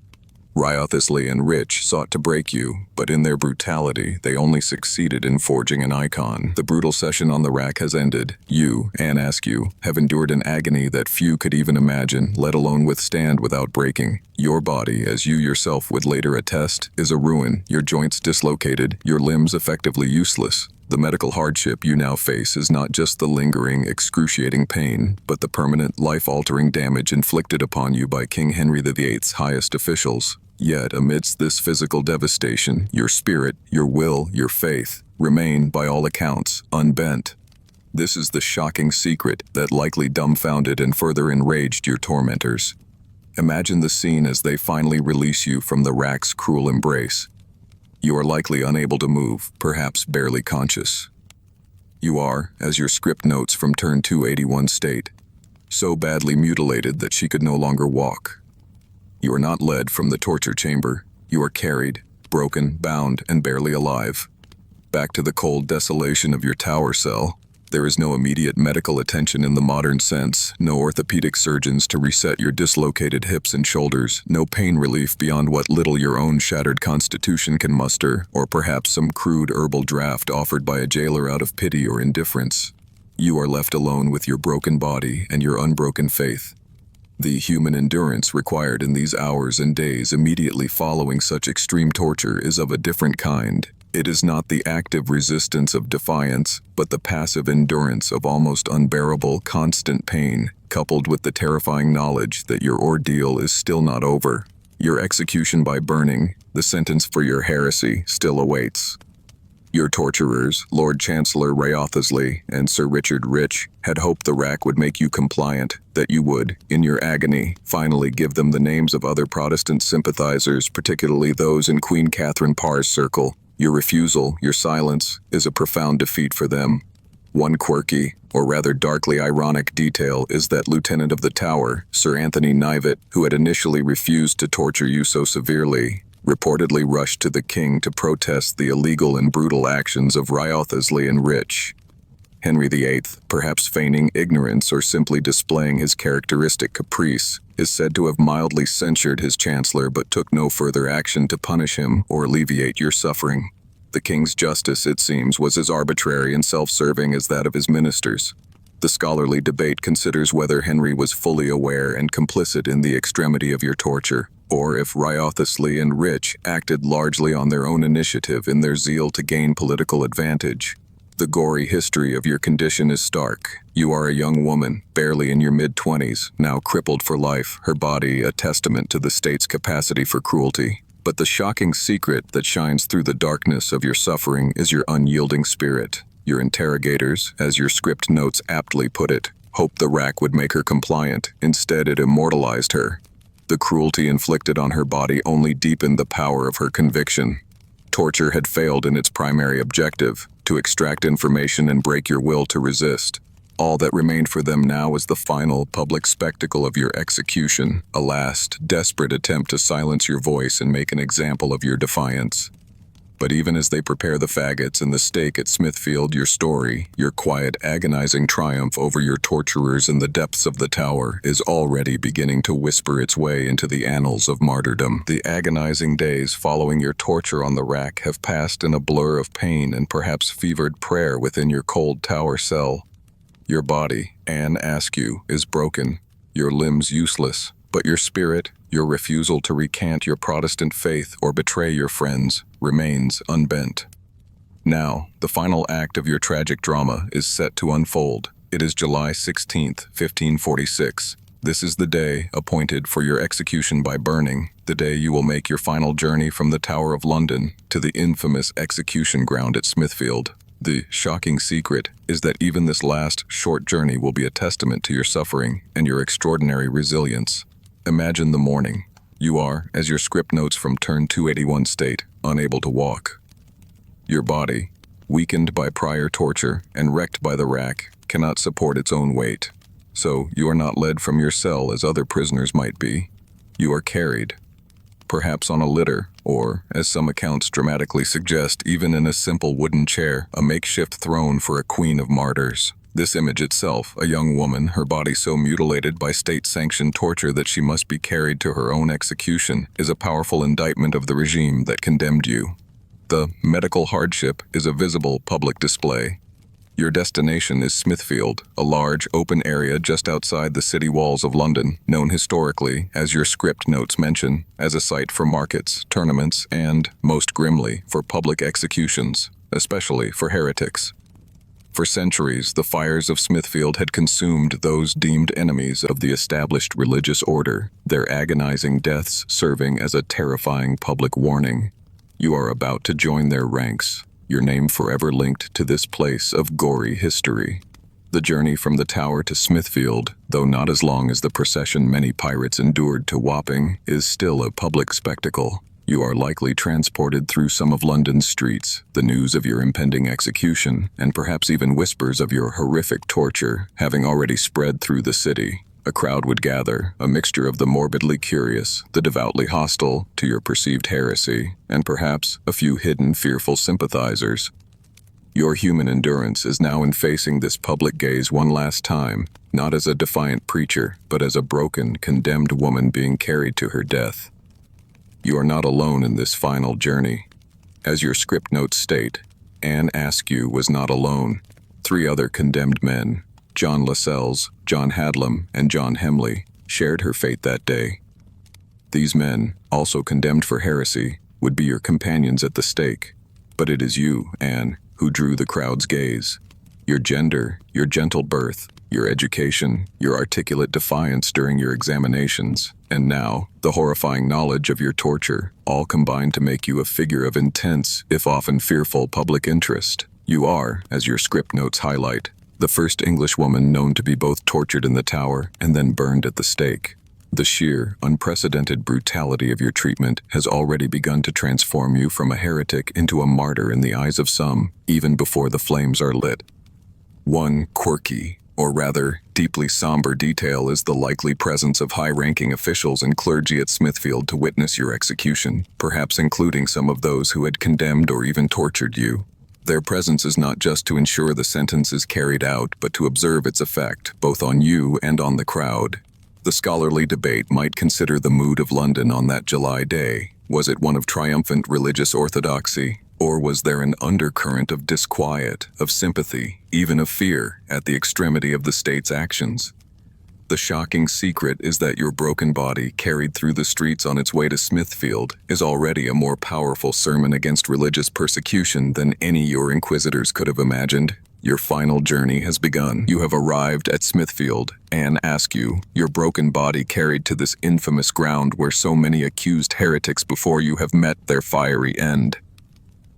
Riotously and Rich sought to break you, but in their brutality, they only succeeded in forging an icon. The brutal session on the rack has ended. You, Anne Askew, have endured an agony that few could even imagine, let alone withstand without breaking. Your body, as you yourself would later attest, is a ruin, your joints dislocated, your limbs effectively useless. The medical hardship you now face is not just the lingering, excruciating pain, but the permanent, life-altering damage inflicted upon you by King Henry VIII's highest officials. Yet, amidst this physical devastation, your spirit, your will, your faith, remain, by all accounts, unbent. This is the shocking secret that likely dumbfounded and further enraged your tormentors. Imagine the scene as they finally release you from the rack's cruel embrace. You are likely unable to move, perhaps barely conscious. You are, as your script notes from turn 281 state, so badly mutilated that she could no longer walk. You are not led from the torture chamber. You are carried, broken, bound, and barely alive, back to the cold desolation of your tower cell. There is no immediate medical attention in the modern sense, no orthopedic surgeons to reset your dislocated hips and shoulders, no pain relief beyond what little your own shattered constitution can muster, or perhaps some crude herbal draught offered by a jailer out of pity or indifference. You are left alone with your broken body and your unbroken faith. The human endurance required in these hours and days immediately following such extreme torture is of a different kind. It is not the active resistance of defiance, but the passive endurance of almost unbearable, constant pain, coupled with the terrifying knowledge that your ordeal is still not over. Your execution by burning, the sentence for your heresy, still awaits. Your torturers, Lord Chancellor Wriothesley and Sir Richard Rich, had hoped the rack would make you compliant, that you would, in your agony, finally give them the names of other Protestant sympathizers, particularly those in Queen Catherine Parr's circle. Your refusal, your silence, is a profound defeat for them. One quirky, or rather darkly ironic detail is that Lieutenant of the Tower, Sir Anthony Knivet, who had initially refused to torture you so severely, reportedly rushed to the king to protest the illegal and brutal actions of Wriothesley and Rich. Henry VIII, perhaps feigning ignorance or simply displaying his characteristic caprice, is said to have mildly censured his chancellor but took no further action to punish him or alleviate your suffering. The king's justice, it seems, was as arbitrary and self-serving as that of his ministers. The scholarly debate considers whether Henry was fully aware and complicit in the extremity of your torture, or if Wriothesley and Rich acted largely on their own initiative in their zeal to gain political advantage. The gory history of your condition is stark. You are a young woman, barely in your mid-20s, now crippled for life, her body a testament to the state's capacity for cruelty. But the shocking secret that shines through the darkness of your suffering is your unyielding spirit. Your interrogators, as your script notes aptly put it, hoped the rack would make her compliant. Instead, it immortalized her. The cruelty inflicted on her body only deepened the power of her conviction. Torture had failed in its primary objective, to extract information and break your will to resist. All that remained for them now was the final public spectacle of your execution, a last, desperate attempt to silence your voice and make an example of your defiance. But even as they prepare the faggots and the stake at Smithfield, your story, your quiet, agonizing triumph over your torturers in the depths of the tower, is already beginning to whisper its way into the annals of martyrdom. The agonizing days following your torture on the rack have passed in a blur of pain and perhaps fevered prayer within your cold tower cell. Your body, Anne Askew, is broken, your limbs useless, but your spirit, your refusal to recant your Protestant faith or betray your friends, remains unbent. Now, the final act of your tragic drama is set to unfold. It is July 16th, 1546. This is the day appointed for your execution by burning, the day you will make your final journey from the Tower of London to the infamous execution ground at Smithfield. The shocking secret is that even this last, short journey will be a testament to your suffering and your extraordinary resilience. Imagine the morning. You are, as your script notes from turn 281 state, unable to walk. Your body, weakened by prior torture and wrecked by the rack, cannot support its own weight. So you are not led from your cell as other prisoners might be. You are carried, perhaps on a litter, or, as some accounts dramatically suggest, even in a simple wooden chair, a makeshift throne for a queen of martyrs. This image itself, a young woman, her body so mutilated by state-sanctioned torture that she must be carried to her own execution, is a powerful indictment of the regime that condemned you. The medical hardship is a visible public display. Your destination is Smithfield, a large, open area just outside the city walls of London, known historically, as your script notes mention, as a site for markets, tournaments, and, most grimly, for public executions, especially for heretics. For centuries, the fires of Smithfield had consumed those deemed enemies of the established religious order, their agonizing deaths serving as a terrifying public warning. You are about to join their ranks, your name forever linked to this place of gory history. The journey from the Tower to Smithfield, though not as long as the procession many pirates endured to Wapping, is still a public spectacle. You are likely transported through some of London's streets, the news of your impending execution, and perhaps even whispers of your horrific torture, having already spread through the city. A crowd would gather, a mixture of the morbidly curious, the devoutly hostile to your perceived heresy, and perhaps a few hidden, fearful sympathizers. Your human endurance is now in facing this public gaze one last time, not as a defiant preacher, but as a broken, condemned woman being carried to her death. You are not alone in this final journey. As your script notes state, Anne Askew was not alone. 3 other condemned men, John Lascelles, John Hadlam, and John Hemley, shared her fate that day. These men, also condemned for heresy, would be your companions at the stake. But it is you, Anne, who drew the crowd's gaze. Your gender, your gentle birth, your education, your articulate defiance during your examinations, and now, the horrifying knowledge of your torture, all combine to make you a figure of intense, if often fearful, public interest. You are, as your script notes highlight, the first Englishwoman known to be both tortured in the Tower and then burned at the stake. The sheer, unprecedented brutality of your treatment has already begun to transform you from a heretic into a martyr in the eyes of some, even before the flames are lit. One quirky, or rather, deeply somber detail is the likely presence of high-ranking officials and clergy at Smithfield to witness your execution, perhaps including some of those who had condemned or even tortured you. Their presence is not just to ensure the sentence is carried out, but to observe its effect, both on you and on the crowd. The scholarly debate might consider the mood of London on that July day. Was it one of triumphant religious orthodoxy? Or was there an undercurrent of disquiet, of sympathy, even of fear, at the extremity of the state's actions? The shocking secret is that your broken body, carried through the streets on its way to Smithfield, is already a more powerful sermon against religious persecution than any your inquisitors could have imagined. Your final journey has begun. You have arrived at Smithfield. Anne Askew, your broken body carried to this infamous ground where so many accused heretics before you have met their fiery end.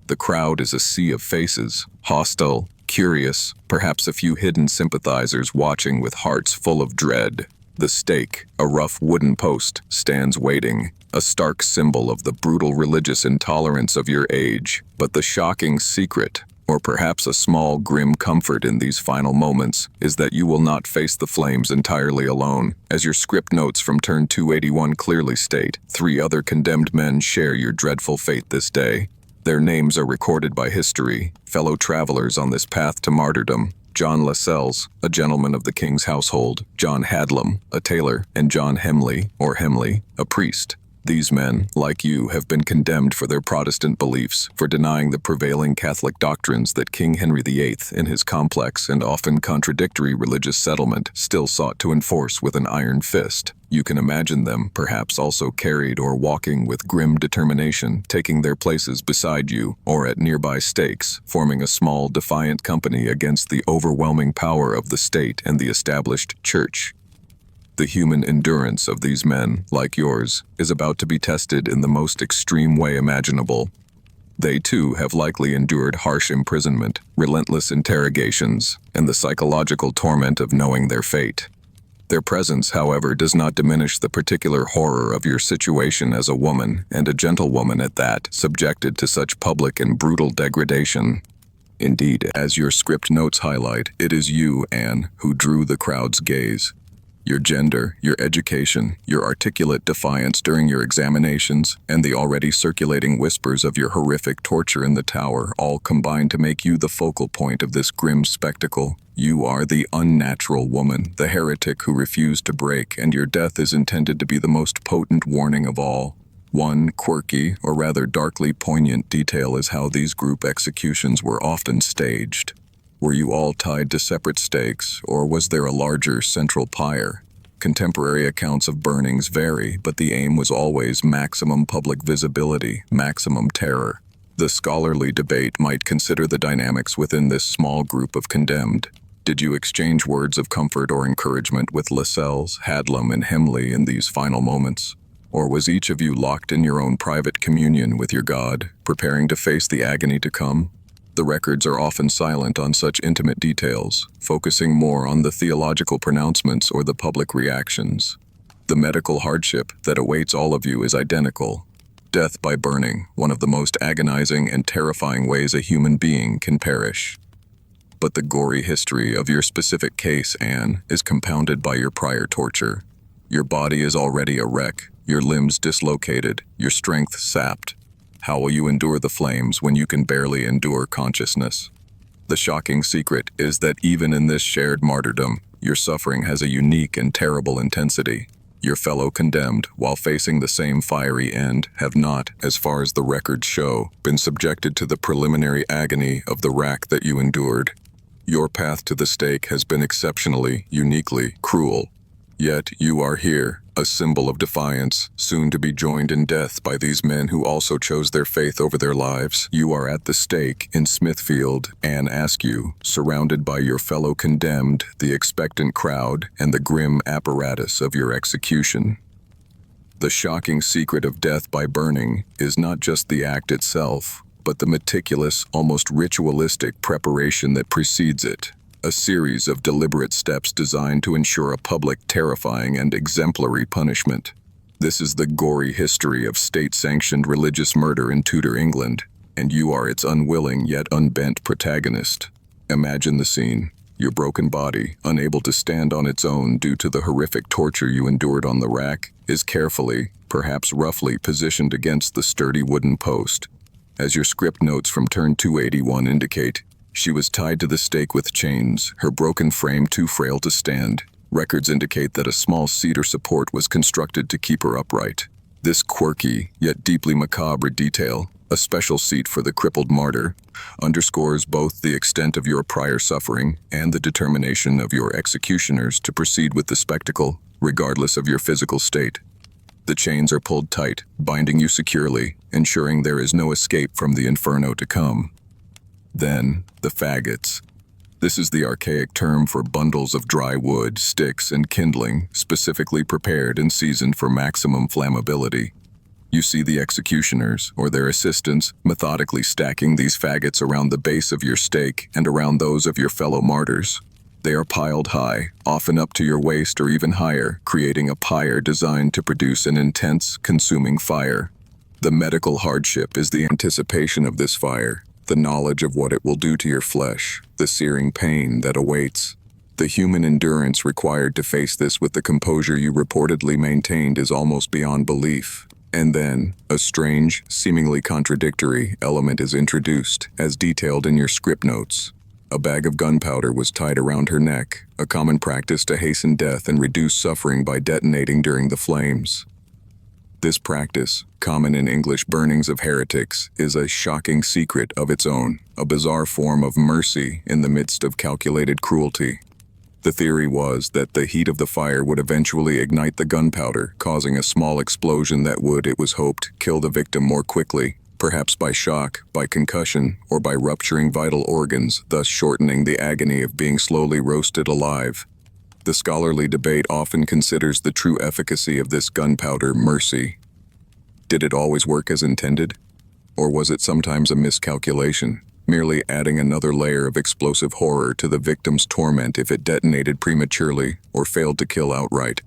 The crowd is a sea of faces, hostile, curious, perhaps a few hidden sympathizers watching with hearts full of dread. The stake, a rough wooden post, stands waiting, a stark symbol of the brutal religious intolerance of your age. But the shocking secret, or perhaps a small grim comfort in these final moments, is that you will not face the flames entirely alone. As your script notes from turn 281 clearly state, 3 other condemned men share your dreadful fate this day. Their names are recorded by history, fellow travelers on this path to martyrdom. John Lascelles, a gentleman of the king's household, John Hadlam, a tailor, and John Hemley, or Hemley, a priest. These men, like you, have been condemned for their Protestant beliefs, for denying the prevailing Catholic doctrines that King Henry VIII, in his complex and often contradictory religious settlement, still sought to enforce with an iron fist. You can imagine them, perhaps also carried or walking with grim determination, taking their places beside you, or at nearby stakes, forming a small, defiant company against the overwhelming power of the state and the established church. The human endurance of these men, like yours, is about to be tested in the most extreme way imaginable. They too have likely endured harsh imprisonment, relentless interrogations, and the psychological torment of knowing their fate. Their presence, however, does not diminish the particular horror of your situation as a woman, and a gentlewoman at that, subjected to such public and brutal degradation. Indeed, as your script notes highlight, it is you, Anne, who drew the crowd's gaze. Your gender, your education, your articulate defiance during your examinations, and the already circulating whispers of your horrific torture in the tower all combine to make you the focal point of this grim spectacle. You are the unnatural woman, the heretic who refused to break, and your death is intended to be the most potent warning of all. One quirky, or rather darkly poignant detail is how these group executions were often staged. Were you all tied to separate stakes, or was there a larger central pyre? Contemporary accounts of burnings vary, but the aim was always maximum public visibility, maximum terror. The scholarly debate might consider the dynamics within this small group of condemned. Did you exchange words of comfort or encouragement with Lascelles, Hadlam, and Hemley in these final moments? Or was each of you locked in your own private communion with your God, preparing to face the agony to come? The records are often silent on such intimate details, focusing more on the theological pronouncements or the public reactions. The medical hardship that awaits all of you is identical. Death by burning, one of the most agonizing and terrifying ways a human being can perish. But the gory history of your specific case, Anne, is compounded by your prior torture. Your body is already a wreck, your limbs dislocated, your strength sapped. How will you endure the flames when you can barely endure consciousness? The shocking secret is that even in this shared martyrdom, your suffering has a unique and terrible intensity. Your fellow condemned, while facing the same fiery end, have not, as far as the records show, been subjected to the preliminary agony of the rack that you endured. Your path to the stake has been exceptionally, uniquely cruel. Yet you are here, a symbol of defiance, soon to be joined in death by these men who also chose their faith over their lives. You are at the stake in Smithfield, Anne Askew, surrounded by your fellow condemned, the expectant crowd, and the grim apparatus of your execution. The shocking secret of death by burning is not just the act itself, but the meticulous, almost ritualistic preparation that precedes it. A series of deliberate steps designed to ensure a public, terrifying, and exemplary punishment. This is the gory history of state-sanctioned religious murder in Tudor England, and you are its unwilling yet unbent protagonist. Imagine the scene. Your broken body, unable to stand on its own due to the horrific torture you endured on the rack, is carefully, perhaps roughly, positioned against the sturdy wooden post. As your script notes from turn 281 indicate, she was tied to the stake with chains, her broken frame too frail to stand. Records indicate that a small cedar support was constructed to keep her upright. This quirky, yet deeply macabre detail, a special seat for the crippled martyr, underscores both the extent of your prior suffering and the determination of your executioners to proceed with the spectacle, regardless of your physical state. The chains are pulled tight, binding you securely, ensuring there is no escape from the inferno to come. Then, the faggots. This is the archaic term for bundles of dry wood, sticks, and kindling, specifically prepared and seasoned for maximum flammability. You see the executioners, or their assistants, methodically stacking these faggots around the base of your stake and around those of your fellow martyrs. They are piled high, often up to your waist or even higher, creating a pyre designed to produce an intense, consuming fire. The medical hardship is the anticipation of this fire, the knowledge of what it will do to your flesh, the searing pain that awaits. The human endurance required to face this with the composure you reportedly maintained is almost beyond belief. And then, a strange, seemingly contradictory element is introduced, as detailed in your script notes. A bag of gunpowder was tied around her neck, a common practice to hasten death and reduce suffering by detonating during the flames. This practice, common in English burnings of heretics, is a shocking secret of its own, a bizarre form of mercy in the midst of calculated cruelty. The theory was that the heat of the fire would eventually ignite the gunpowder, causing a small explosion that would, it was hoped, kill the victim more quickly, perhaps by shock, by concussion, or by rupturing vital organs, thus shortening the agony of being slowly roasted alive. The scholarly debate often considers the true efficacy of this gunpowder mercy. Did it always work as intended? Or was it sometimes a miscalculation, merely adding another layer of explosive horror to the victim's torment if it detonated prematurely or failed to kill outright?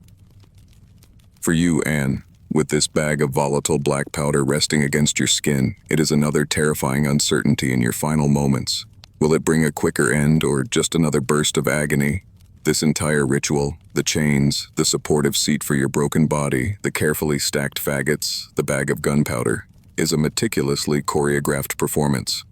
For you, Anne, with this bag of volatile black powder resting against your skin, it is another terrifying uncertainty in your final moments. Will it bring a quicker end or just another burst of agony? This entire ritual, the chains, the supportive seat for your broken body, the carefully stacked faggots, the bag of gunpowder, is a meticulously choreographed performance.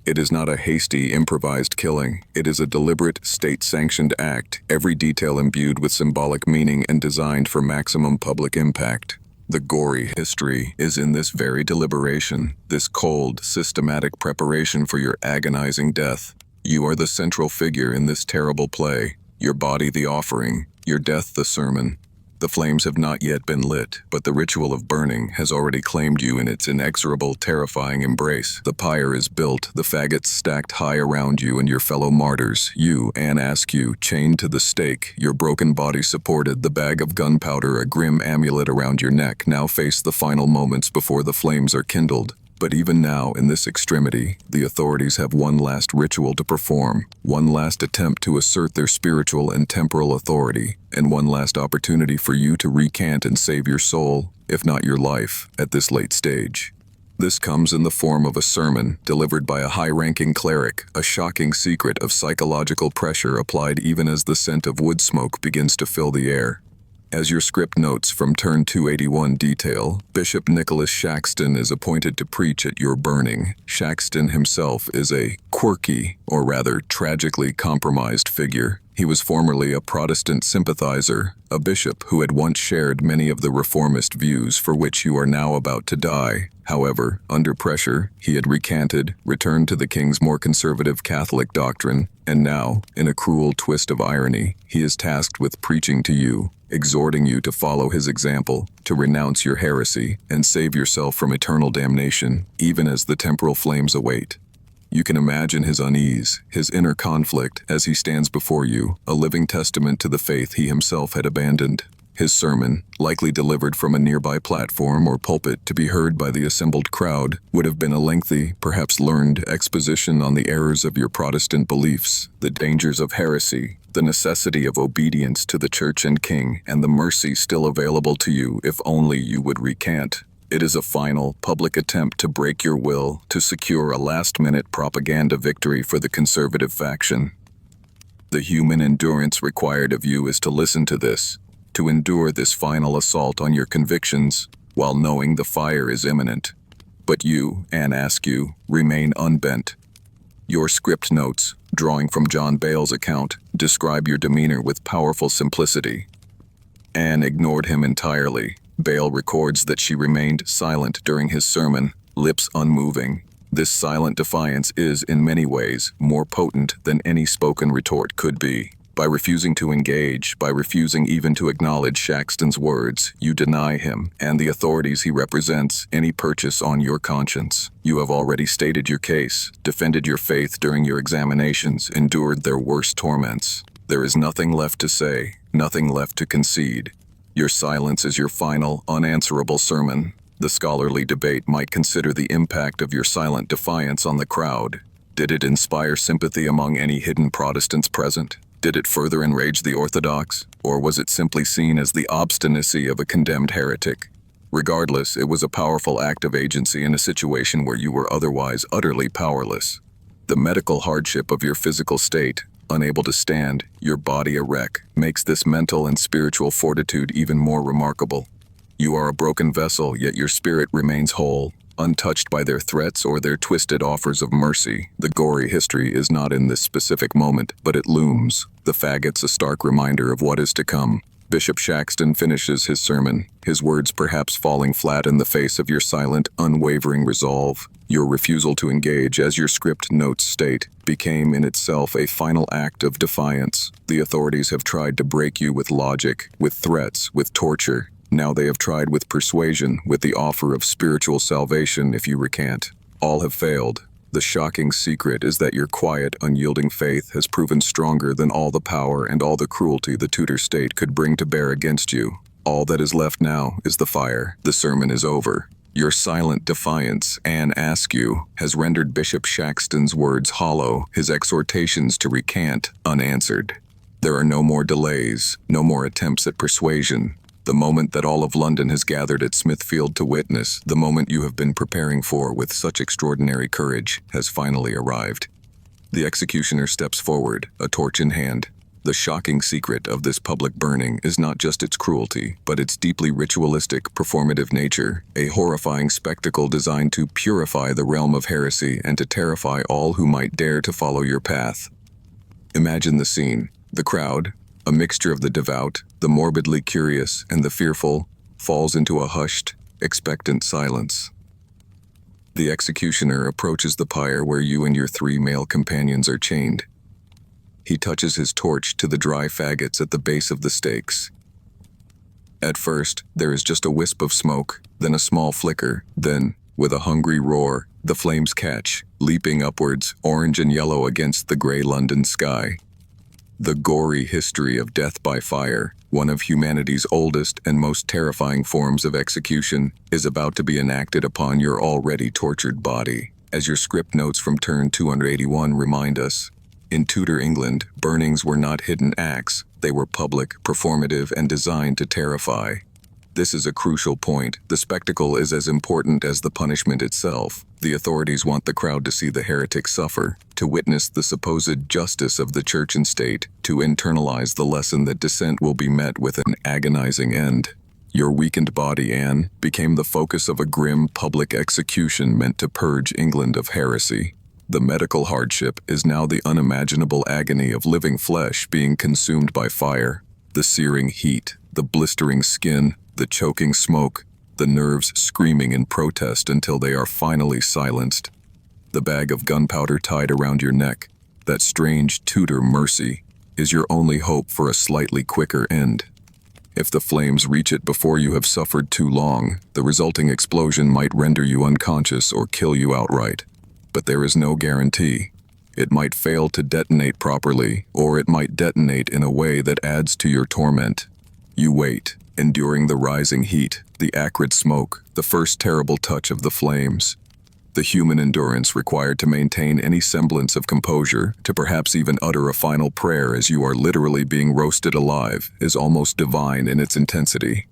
It is not a hasty, improvised killing. It is a deliberate, state-sanctioned act, every detail imbued with symbolic meaning and designed for maximum public impact. The gory history is in this very deliberation, this cold, systematic preparation for your agonizing death. You are the central figure in this terrible play, your body the offering, your death the sermon. The flames have not yet been lit, but the ritual of burning has already claimed you in its inexorable, terrifying embrace. The pyre is built, the faggots stacked high around you and your fellow martyrs. You, Anne Askew, chained to the stake, your broken body supported, the bag of gunpowder a grim amulet around your neck, now face the final moments before the flames are kindled. But even now, in this extremity, the authorities have one last ritual to perform, one last attempt to assert their spiritual and temporal authority, and one last opportunity for you to recant and save your soul, if not your life, at this late stage. This comes in the form of a sermon delivered by a high-ranking cleric, a shocking secret of psychological pressure applied even as the scent of wood smoke begins to fill the air. As your script notes from turn 281 detail, Bishop Nicholas Shaxton is appointed to preach at your burning. Shaxton himself is a quirky, or rather tragically compromised figure. He was formerly a Protestant sympathizer, a bishop who had once shared many of the reformist views for which you are now about to die. However, under pressure, he had recanted, returned to the king's more conservative Catholic doctrine, and now, in a cruel twist of irony, he is tasked with preaching to you, exhorting you to follow his example, to renounce your heresy, and save yourself from eternal damnation, even as the temporal flames await. You can imagine his unease, his inner conflict, as he stands before you, a living testament to the faith he himself had abandoned. His sermon, likely delivered from a nearby platform or pulpit to be heard by the assembled crowd, would have been a lengthy, perhaps learned, exposition on the errors of your Protestant beliefs, the dangers of heresy, the necessity of obedience to the Church and King, and the mercy still available to you if only you would recant. It is a final, public attempt to break your will, to secure a last-minute propaganda victory for the conservative faction. The human endurance required of you is to listen to this, to endure this final assault on your convictions, while knowing the fire is imminent. But you, Anne Askew, remain unbent. Your script notes, drawing from John Bale's account, describe your demeanor with powerful simplicity. Anne ignored him entirely. Bale records that she remained silent during his sermon, lips unmoving. This silent defiance is, in many ways, more potent than any spoken retort could be. By refusing to engage, by refusing even to acknowledge Shaxton's words, you deny him, and the authorities he represents, any purchase on your conscience. You have already stated your case, defended your faith during your examinations, endured their worst torments. There is nothing left to say, nothing left to concede. Your silence is your final, unanswerable sermon. The scholarly debate might consider the impact of your silent defiance on the crowd. Did it inspire sympathy among any hidden Protestants present? Did it further enrage the Orthodox? Or was it simply seen as the obstinacy of a condemned heretic? Regardless, it was a powerful act of agency in a situation where you were otherwise utterly powerless. The medical hardship of your physical state, unable to stand, your body a wreck, makes this mental and spiritual fortitude even more remarkable. You are a broken vessel, yet your spirit remains whole, untouched by their threats or their twisted offers of mercy. The gory history is not in this specific moment, but it looms. The faggots a stark reminder of what is to come. Bishop Shaxton finishes his sermon, his words perhaps falling flat in the face of your silent, unwavering resolve. Your refusal to engage, as your script notes state, became in itself a final act of defiance. The authorities have tried to break you with logic, with threats, with torture. Now they have tried with persuasion, with the offer of spiritual salvation if you recant. All have failed. The shocking secret is that your quiet, unyielding faith has proven stronger than all the power and all the cruelty the Tudor state could bring to bear against you. All that is left now is the fire. The sermon is over. Your silent defiance, Anne Askew, has rendered Bishop Shaxton's words hollow, his exhortations to recant unanswered. There are no more delays, no more attempts at persuasion. The moment that all of London has gathered at Smithfield to witness, the moment you have been preparing for with such extraordinary courage, has finally arrived. The executioner steps forward, a torch in hand. The shocking secret of this public burning is not just its cruelty, but its deeply ritualistic, performative nature, a horrifying spectacle designed to purify the realm of heresy and to terrify all who might dare to follow your path. Imagine the scene. The crowd, a mixture of the devout, the morbidly curious, and the fearful, falls into a hushed, expectant silence. The executioner approaches the pyre where you and your 3 male companions are chained. He touches his torch to the dry faggots at the base of the stakes. At first, there is just a wisp of smoke, then a small flicker, then, with a hungry roar, the flames catch, leaping upwards, orange and yellow against the grey London sky. The gory history of death by fire, one of humanity's oldest and most terrifying forms of execution, is about to be enacted upon your already tortured body. As your script notes from turn 281 remind us, in Tudor England, burnings were not hidden acts, they were public, performative, and designed to terrify. This is a crucial point. The spectacle is as important as the punishment itself. The authorities want the crowd to see the heretic suffer, to witness the supposed justice of the church and state, to internalize the lesson that dissent will be met with an agonizing end. Your weakened body, Anne, became the focus of a grim public execution meant to purge England of heresy. The medical hardship is now the unimaginable agony of living flesh being consumed by fire. The searing heat, the blistering skin, the choking smoke, the nerves screaming in protest until they are finally silenced. The bag of gunpowder tied around your neck, that strange Tudor mercy, is your only hope for a slightly quicker end. If the flames reach it before you have suffered too long, the resulting explosion might render you unconscious or kill you outright. But there is no guarantee. It might fail to detonate properly, or it might detonate in a way that adds to your torment. You wait, enduring the rising heat, the acrid smoke, the first terrible touch of the flames. The human endurance required to maintain any semblance of composure, to perhaps even utter a final prayer as you are literally being roasted alive, is almost divine in its intensity.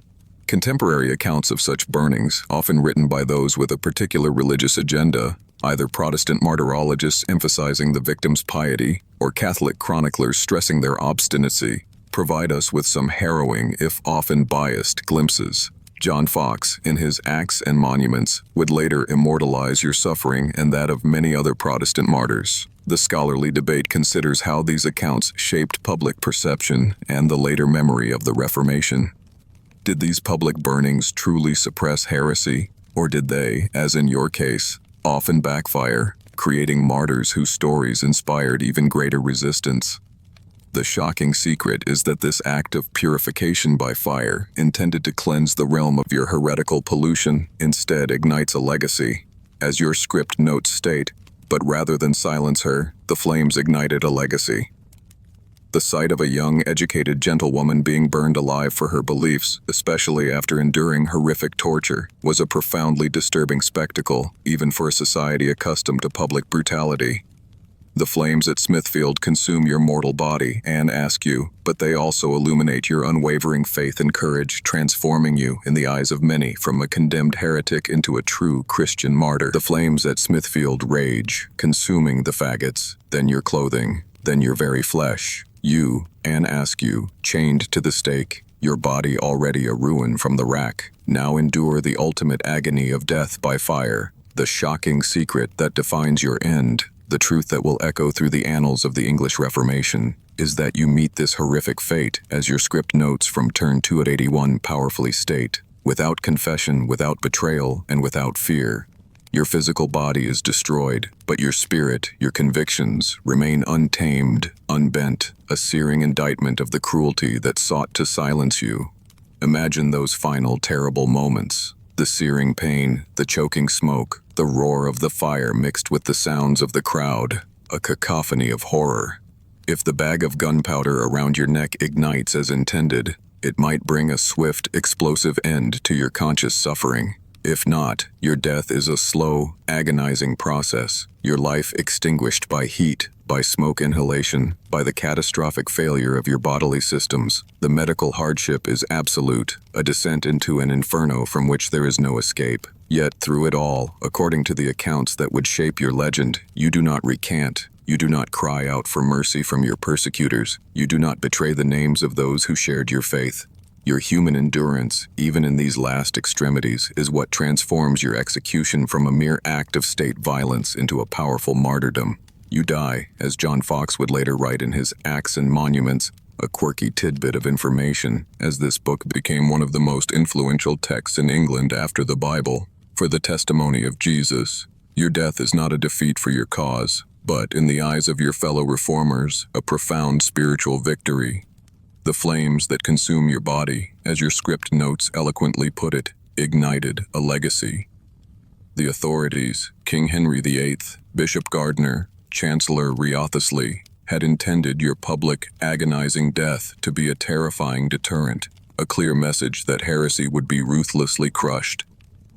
Contemporary accounts of such burnings, often written by those with a particular religious agenda, either Protestant martyrologists emphasizing the victim's piety or Catholic chroniclers stressing their obstinacy, provide us with some harrowing, if often biased, glimpses. John Fox, in his Acts and Monuments, would later immortalize your suffering and that of many other Protestant martyrs. The scholarly debate considers how these accounts shaped public perception and the later memory of the Reformation. Did these public burnings truly suppress heresy, or did they, as in your case, often backfire, creating martyrs whose stories inspired even greater resistance? The shocking secret is that this act of purification by fire, intended to cleanse the realm of your heretical pollution, instead ignites a legacy. As your script notes state, but rather than silence her, the flames ignited a legacy. The sight of a young, educated gentlewoman being burned alive for her beliefs, especially after enduring horrific torture, was a profoundly disturbing spectacle, even for a society accustomed to public brutality. The flames at Smithfield consume your mortal body, Anne Askew, but they also illuminate your unwavering faith and courage, transforming you, in the eyes of many, from a condemned heretic into a true Christian martyr. The flames at Smithfield rage, consuming the faggots, then your clothing, then your very flesh. You, Anne Askew, chained to the stake, your body already a ruin from the rack, now endure the ultimate agony of death by fire, the shocking secret that defines your end. The truth that will echo through the annals of the English Reformation is that you meet this horrific fate, as your script notes from turn 281 powerfully state, without confession, without betrayal, and without fear. Your physical body is destroyed, but your spirit, your convictions, remain untamed, unbent, a searing indictment of the cruelty that sought to silence you. Imagine those final terrible moments. The searing pain, the choking smoke, the roar of the fire mixed with the sounds of the crowd, a cacophony of horror. If the bag of gunpowder around your neck ignites as intended, it might bring a swift, explosive end to your conscious suffering. If not, your death is a slow, agonizing process, your life extinguished by heat, by smoke inhalation, by the catastrophic failure of your bodily systems. The medical hardship is absolute, a descent into an inferno from which there is no escape. Yet through it all, according to the accounts that would shape your legend, you do not recant, you do not cry out for mercy from your persecutors, you do not betray the names of those who shared your faith. Your human endurance, even in these last extremities, is what transforms your execution from a mere act of state violence into a powerful martyrdom. You die, as John Fox would later write in his Acts and Monuments, a quirky tidbit of information, as this book became one of the most influential texts in England after the Bible, for the testimony of Jesus. Your death is not a defeat for your cause, but, in the eyes of your fellow reformers, a profound spiritual victory. The flames that consume your body, as your script notes eloquently put it, ignited a legacy. The authorities, King Henry VIII, Bishop Gardiner, Chancellor Wriothesley, had intended your public, agonizing death to be a terrifying deterrent, a clear message that heresy would be ruthlessly crushed.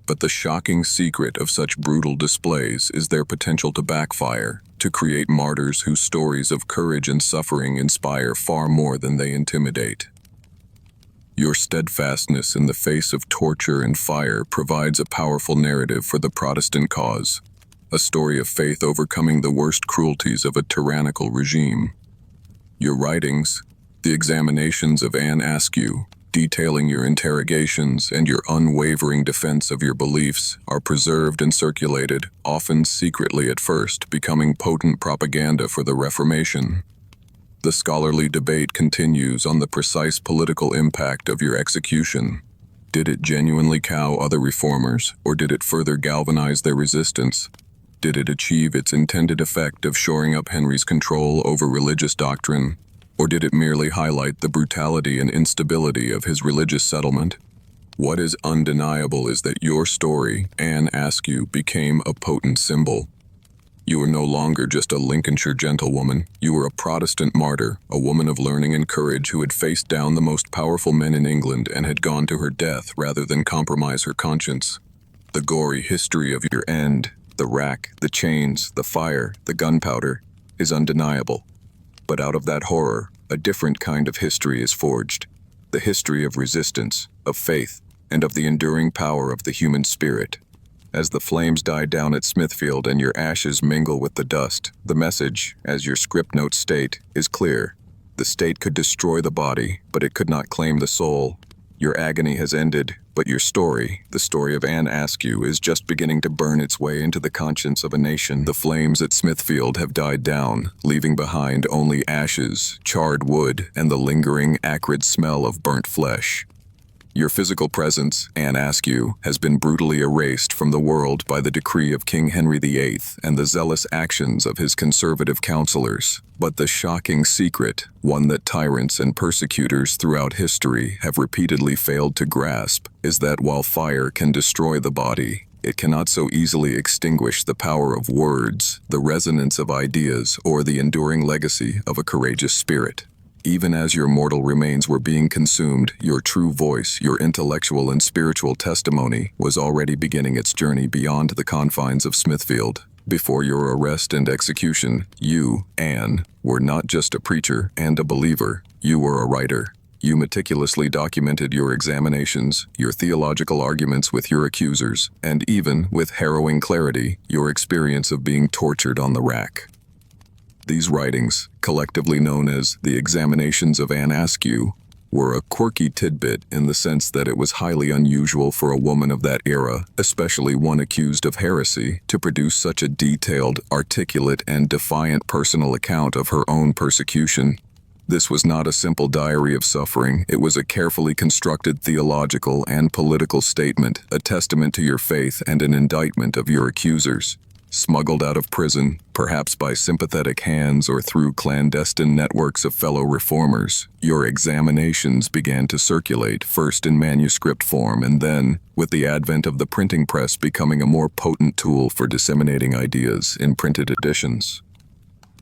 But the shocking secret of such brutal displays is their potential to backfire, to create martyrs whose stories of courage and suffering inspire far more than they intimidate. Your steadfastness in the face of torture and fire provides a powerful narrative for the Protestant cause, a story of faith overcoming the worst cruelties of a tyrannical regime. Your writings, the examinations of Anne Askew, detailing your interrogations and your unwavering defense of your beliefs, are preserved and circulated, often secretly at first, becoming potent propaganda for the Reformation. The scholarly debate continues on the precise political impact of your execution. Did it genuinely cow other reformers, or did it further galvanize their resistance? Did it achieve its intended effect of shoring up Henry's control over religious doctrine, or did it merely highlight the brutality and instability of his religious settlement? What is undeniable is that your story, Anne Askew, became a potent symbol. You were no longer just a Lincolnshire gentlewoman. You were a Protestant martyr, a woman of learning and courage who had faced down the most powerful men in England and had gone to her death rather than compromise her conscience. The gory history of your end, the rack, the chains, the fire, the gunpowder, is undeniable. But out of that horror, a different kind of history is forged. The history of resistance, of faith, and of the enduring power of the human spirit. As the flames die down at Smithfield and your ashes mingle with the dust, the message, as your script notes state, is clear. The state could destroy the body, but it could not claim the soul. Your agony has ended, but your story, the story of Anne Askew, is just beginning to burn its way into the conscience of a nation. The flames at Smithfield have died down, leaving behind only ashes, charred wood, and the lingering, acrid smell of burnt flesh. Your physical presence, Anne Askew, has been brutally erased from the world by the decree of King Henry VIII and the zealous actions of his conservative counselors. But the shocking secret, one that tyrants and persecutors throughout history have repeatedly failed to grasp, is that while fire can destroy the body, it cannot so easily extinguish the power of words, the resonance of ideas, or the enduring legacy of a courageous spirit. Even as your mortal remains were being consumed, your true voice, your intellectual and spiritual testimony, was already beginning its journey beyond the confines of Smithfield. Before your arrest and execution, you, Anne, were not just a preacher and a believer, you were a writer. You meticulously documented your examinations, your theological arguments with your accusers, and even, with harrowing clarity, your experience of being tortured on the rack. These writings, collectively known as the Examinations of Anne Askew, were a quirky tidbit in the sense that it was highly unusual for a woman of that era, especially one accused of heresy, to produce such a detailed, articulate, and defiant personal account of her own persecution. This was not a simple diary of suffering. It was a carefully constructed theological and political statement, a testament to your faith and an indictment of your accusers. Smuggled out of prison, perhaps by sympathetic hands or through clandestine networks of fellow reformers, your examinations began to circulate, first in manuscript form and then, with the advent of the printing press becoming a more potent tool for disseminating ideas, in printed editions.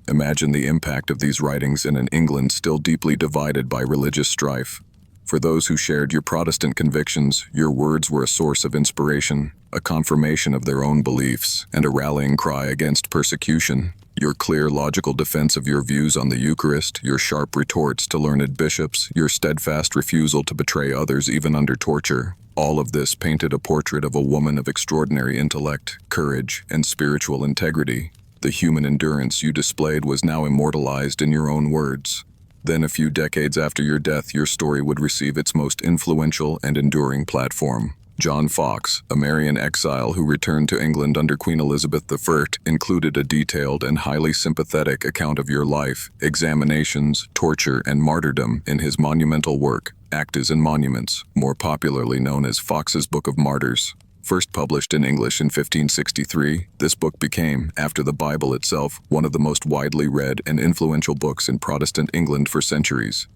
Imagine the impact of these writings in an England still deeply divided by religious strife. For those who shared your Protestant convictions, your words were a source of inspiration, a confirmation of their own beliefs, and a rallying cry against persecution. Your clear, logical defense of your views on the Eucharist, your sharp retorts to learned bishops, your steadfast refusal to betray others even under torture, all of this painted a portrait of a woman of extraordinary intellect, courage, and spiritual integrity. The human endurance you displayed was now immortalized in your own words. Then, a few decades after your death, your story would receive its most influential and enduring platform. John Fox, a Marian exile who returned to England under Queen Elizabeth I, included a detailed and highly sympathetic account of your life, examinations, torture, and martyrdom in his monumental work, Actes and Monuments, more popularly known as Fox's Book of Martyrs. First published in English in 1563, this book became, after the Bible itself, one of the most widely read and influential books in Protestant England for centuries.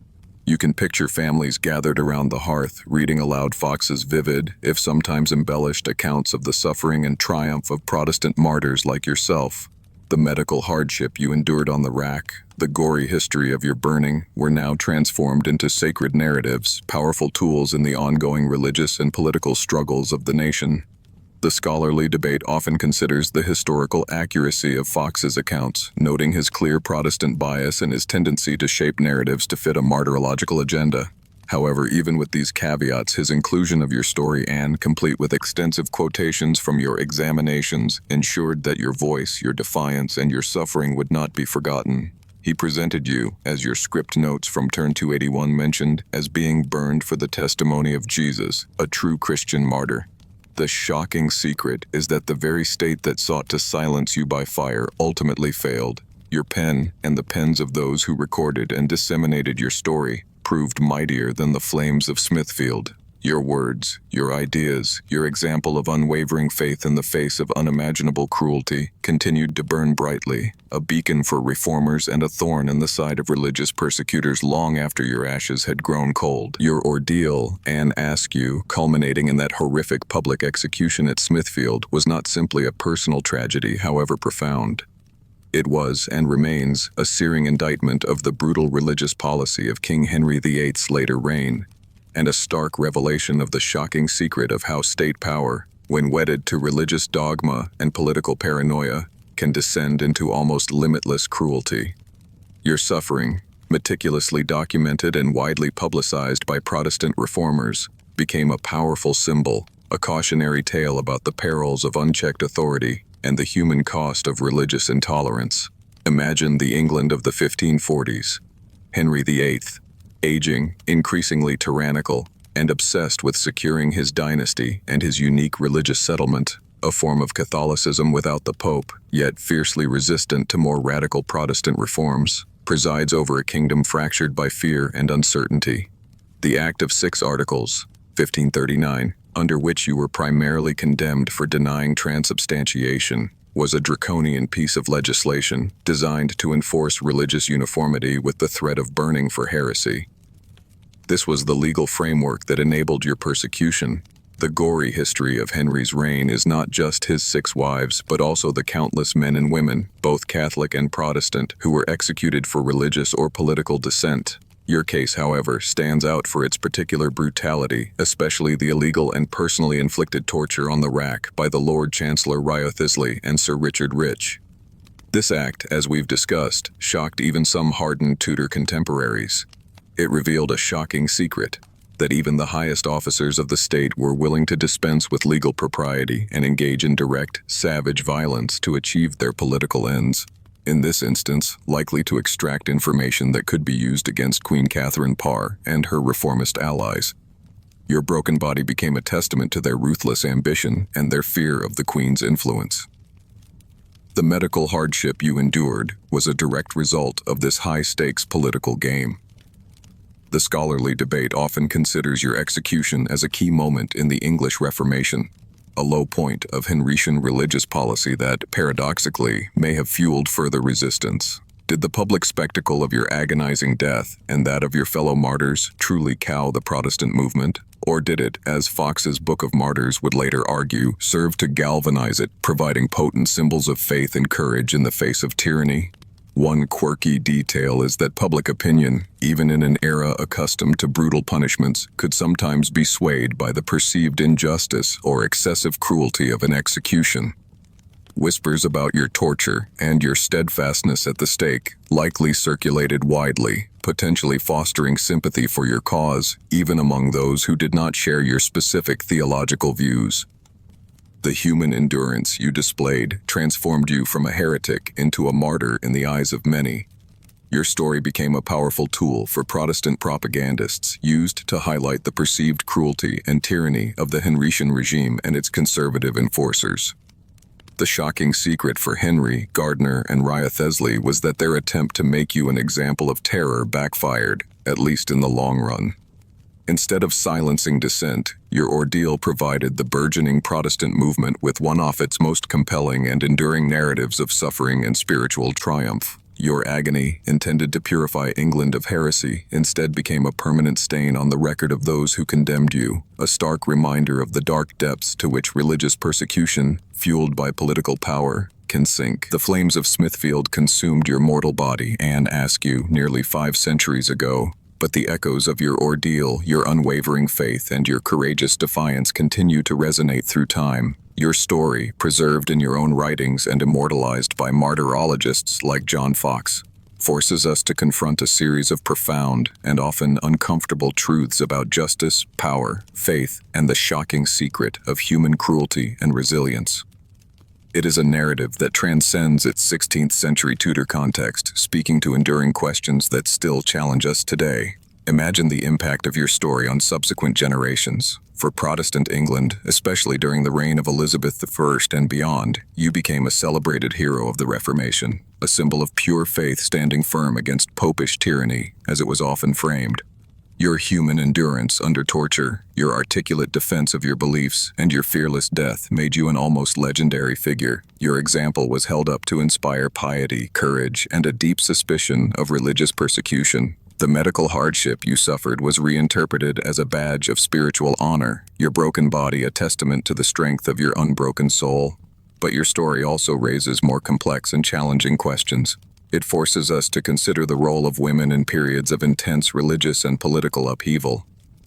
You can picture families gathered around the hearth, reading aloud Fox's vivid, if sometimes embellished, accounts of the suffering and triumph of Protestant martyrs like yourself. The medical hardship you endured on the rack, the gory history of your burning, were now transformed into sacred narratives, powerful tools in the ongoing religious and political struggles of the nation. The scholarly debate often considers the historical accuracy of Fox's accounts, noting his clear Protestant bias and his tendency to shape narratives to fit a martyrological agenda. However, even with these caveats, his inclusion of your story, Anne, complete with extensive quotations from your examinations, ensured that your voice, your defiance, and your suffering would not be forgotten. He presented you, as your script notes from Turn 281 mentioned, as being burned for the testimony of Jesus, a true Christian martyr. The shocking secret is that the very state that sought to silence you by fire ultimately failed. Your pen, and the pens of those who recorded and disseminated your story, proved mightier than the flames of Smithfield. Your words, your ideas, your example of unwavering faith in the face of unimaginable cruelty continued to burn brightly, a beacon for reformers and a thorn in the side of religious persecutors long after your ashes had grown cold. Your ordeal, Anne Askew, culminating in that horrific public execution at Smithfield, was not simply a personal tragedy, however profound. It was, and remains, a searing indictment of the brutal religious policy of King Henry VIII's later reign, and a stark revelation of the shocking secret of how state power, when wedded to religious dogma and political paranoia, can descend into almost limitless cruelty. Your suffering, meticulously documented and widely publicized by Protestant reformers, became a powerful symbol, a cautionary tale about the perils of unchecked authority and the human cost of religious intolerance. Imagine the England of the 1540s. Henry VIII, aging, increasingly tyrannical, and obsessed with securing his dynasty and his unique religious settlement, a form of Catholicism without the Pope, yet fiercely resistant to more radical Protestant reforms, presides over a kingdom fractured by fear and uncertainty. The Act of 6 Articles, 1539, under which you were primarily condemned for denying transubstantiation, was a draconian piece of legislation designed to enforce religious uniformity with the threat of burning for heresy. This was the legal framework that enabled your persecution. The gory history of Henry's reign is not just his 6 wives, but also the countless men and women, both Catholic and Protestant, who were executed for religious or political dissent. Your case, however, stands out for its particular brutality, especially the illegal and personally inflicted torture on the rack by the Lord Chancellor Wriothesley and Sir Richard Rich. This act, as we've discussed, shocked even some hardened Tudor contemporaries. It revealed a shocking secret, that even the highest officers of the state were willing to dispense with legal propriety and engage in direct, savage violence to achieve their political ends. In this instance, likely to extract information that could be used against Queen Catherine Parr and her reformist allies. Your broken body became a testament to their ruthless ambition and their fear of the Queen's influence. The medical hardship you endured was a direct result of this high-stakes political game. The scholarly debate often considers your execution as a key moment in the English Reformation, a low point of Henrician religious policy that, paradoxically, may have fueled further resistance. Did the public spectacle of your agonizing death and that of your fellow martyrs truly cow the Protestant movement? Or did it, as Fox's Book of Martyrs would later argue, serve to galvanize it, providing potent symbols of faith and courage in the face of tyranny? One quirky detail is that public opinion, even in an era accustomed to brutal punishments, could sometimes be swayed by the perceived injustice or excessive cruelty of an execution. whispers about your torture and your steadfastness at the stake likely circulated widely, potentially fostering sympathy for your cause, even among those who did not share your specific theological views. The human endurance you displayed transformed you from a heretic into a martyr in the eyes of many. Your story became a powerful tool for Protestant propagandists used to highlight the perceived cruelty and tyranny of the Henrician regime and its conservative enforcers. The shocking secret for Henry, Gardner, and Wriothesley was that their attempt to make you an example of terror backfired, at least in the long run. Instead of silencing dissent, your ordeal provided the burgeoning Protestant movement with one of its most compelling and enduring narratives of suffering and spiritual triumph. Your agony, intended to purify England of heresy, instead became a permanent stain on the record of those who condemned you, a stark reminder of the dark depths to which religious persecution, fueled by political power, can sink. The flames of Smithfield consumed your mortal body, Anne Askew, nearly 5 centuries ago, but the echoes of your ordeal, your unwavering faith, and your courageous defiance continue to resonate through time. Your story, preserved in your own writings and immortalized by martyrologists like John Fox, forces us to confront a series of profound and often uncomfortable truths about justice, power, faith, and the shocking secret of human cruelty and resilience. It is a narrative that transcends its 16th century Tudor context, speaking to enduring questions that still challenge us today. Imagine the impact of your story on subsequent generations. For Protestant England, especially during the reign of Elizabeth I and beyond, you became a celebrated hero of the Reformation, a symbol of pure faith standing firm against popish tyranny, as it was often framed. Your human endurance under torture, your articulate defense of your beliefs, and your fearless death made you an almost legendary figure. Your example was held up to inspire piety, courage, and a deep suspicion of religious persecution. The medical hardship you suffered was reinterpreted as a badge of spiritual honor, your broken body a testament to the strength of your unbroken soul. But your story also raises more complex and challenging questions. It forces us to consider the role of women in periods of intense religious and political upheaval.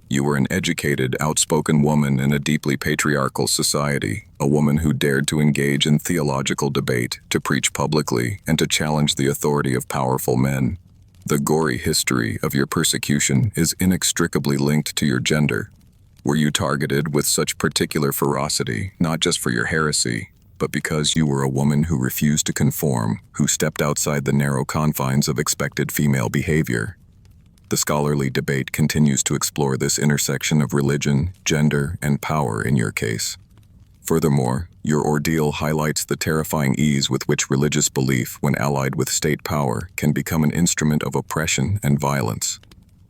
You were an educated, outspoken woman in a deeply patriarchal society, a woman who dared to engage in theological debate, to preach publicly, and to challenge the authority of powerful men. The gory history of your persecution is inextricably linked to your gender. Were you targeted with such particular ferocity, not just for your heresy, but because you were a woman who refused to conform, who stepped outside the narrow confines of expected female behavior? The scholarly debate continues to explore this intersection of religion, gender, and power in your case. Furthermore, your ordeal highlights the terrifying ease with which religious belief, when allied with state power, can become an instrument of oppression and violence.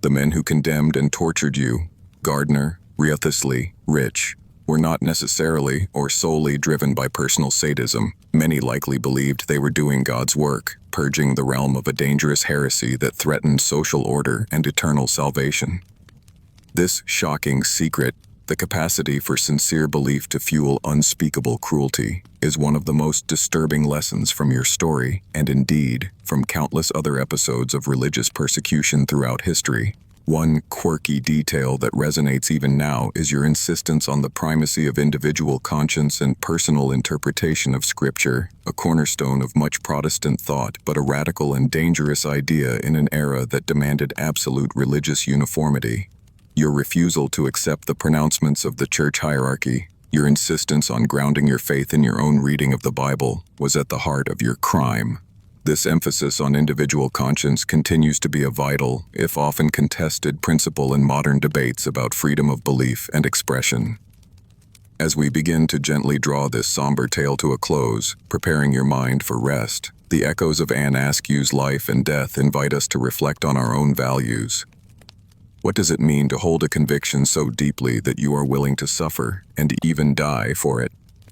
The men who condemned and tortured you, Gardner, Wriothesley, Rich, were not necessarily or solely driven by personal sadism. Many likely believed they were doing God's work, purging the realm of a dangerous heresy that threatened social order and eternal salvation. This shocking secret, the capacity for sincere belief to fuel unspeakable cruelty, is one of the most disturbing lessons from your story, and indeed, from countless other episodes of religious persecution throughout history. One quirky detail that resonates even now is your insistence on the primacy of individual conscience and personal interpretation of Scripture, a cornerstone of much Protestant thought, but a radical and dangerous idea in an era that demanded absolute religious uniformity. Your refusal to accept the pronouncements of the church hierarchy, your insistence on grounding your faith in your own reading of the Bible, was at the heart of your crime. This emphasis on individual conscience continues to be a vital, if often contested, principle in modern debates about freedom of belief and expression. As we begin to gently draw this somber tale to a close, preparing your mind for rest, the echoes of Anne Askew's life and death invite us to reflect on our own values. What does it mean to hold a conviction so deeply that you are willing to suffer and even die for it?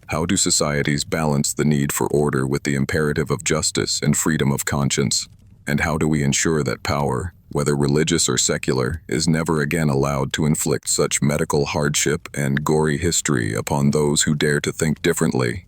How do societies balance the need for order with the imperative of justice and freedom of conscience? And how do we ensure that power, whether religious or secular, is never again allowed to inflict such medical hardship and gory history upon those who dare to think differently?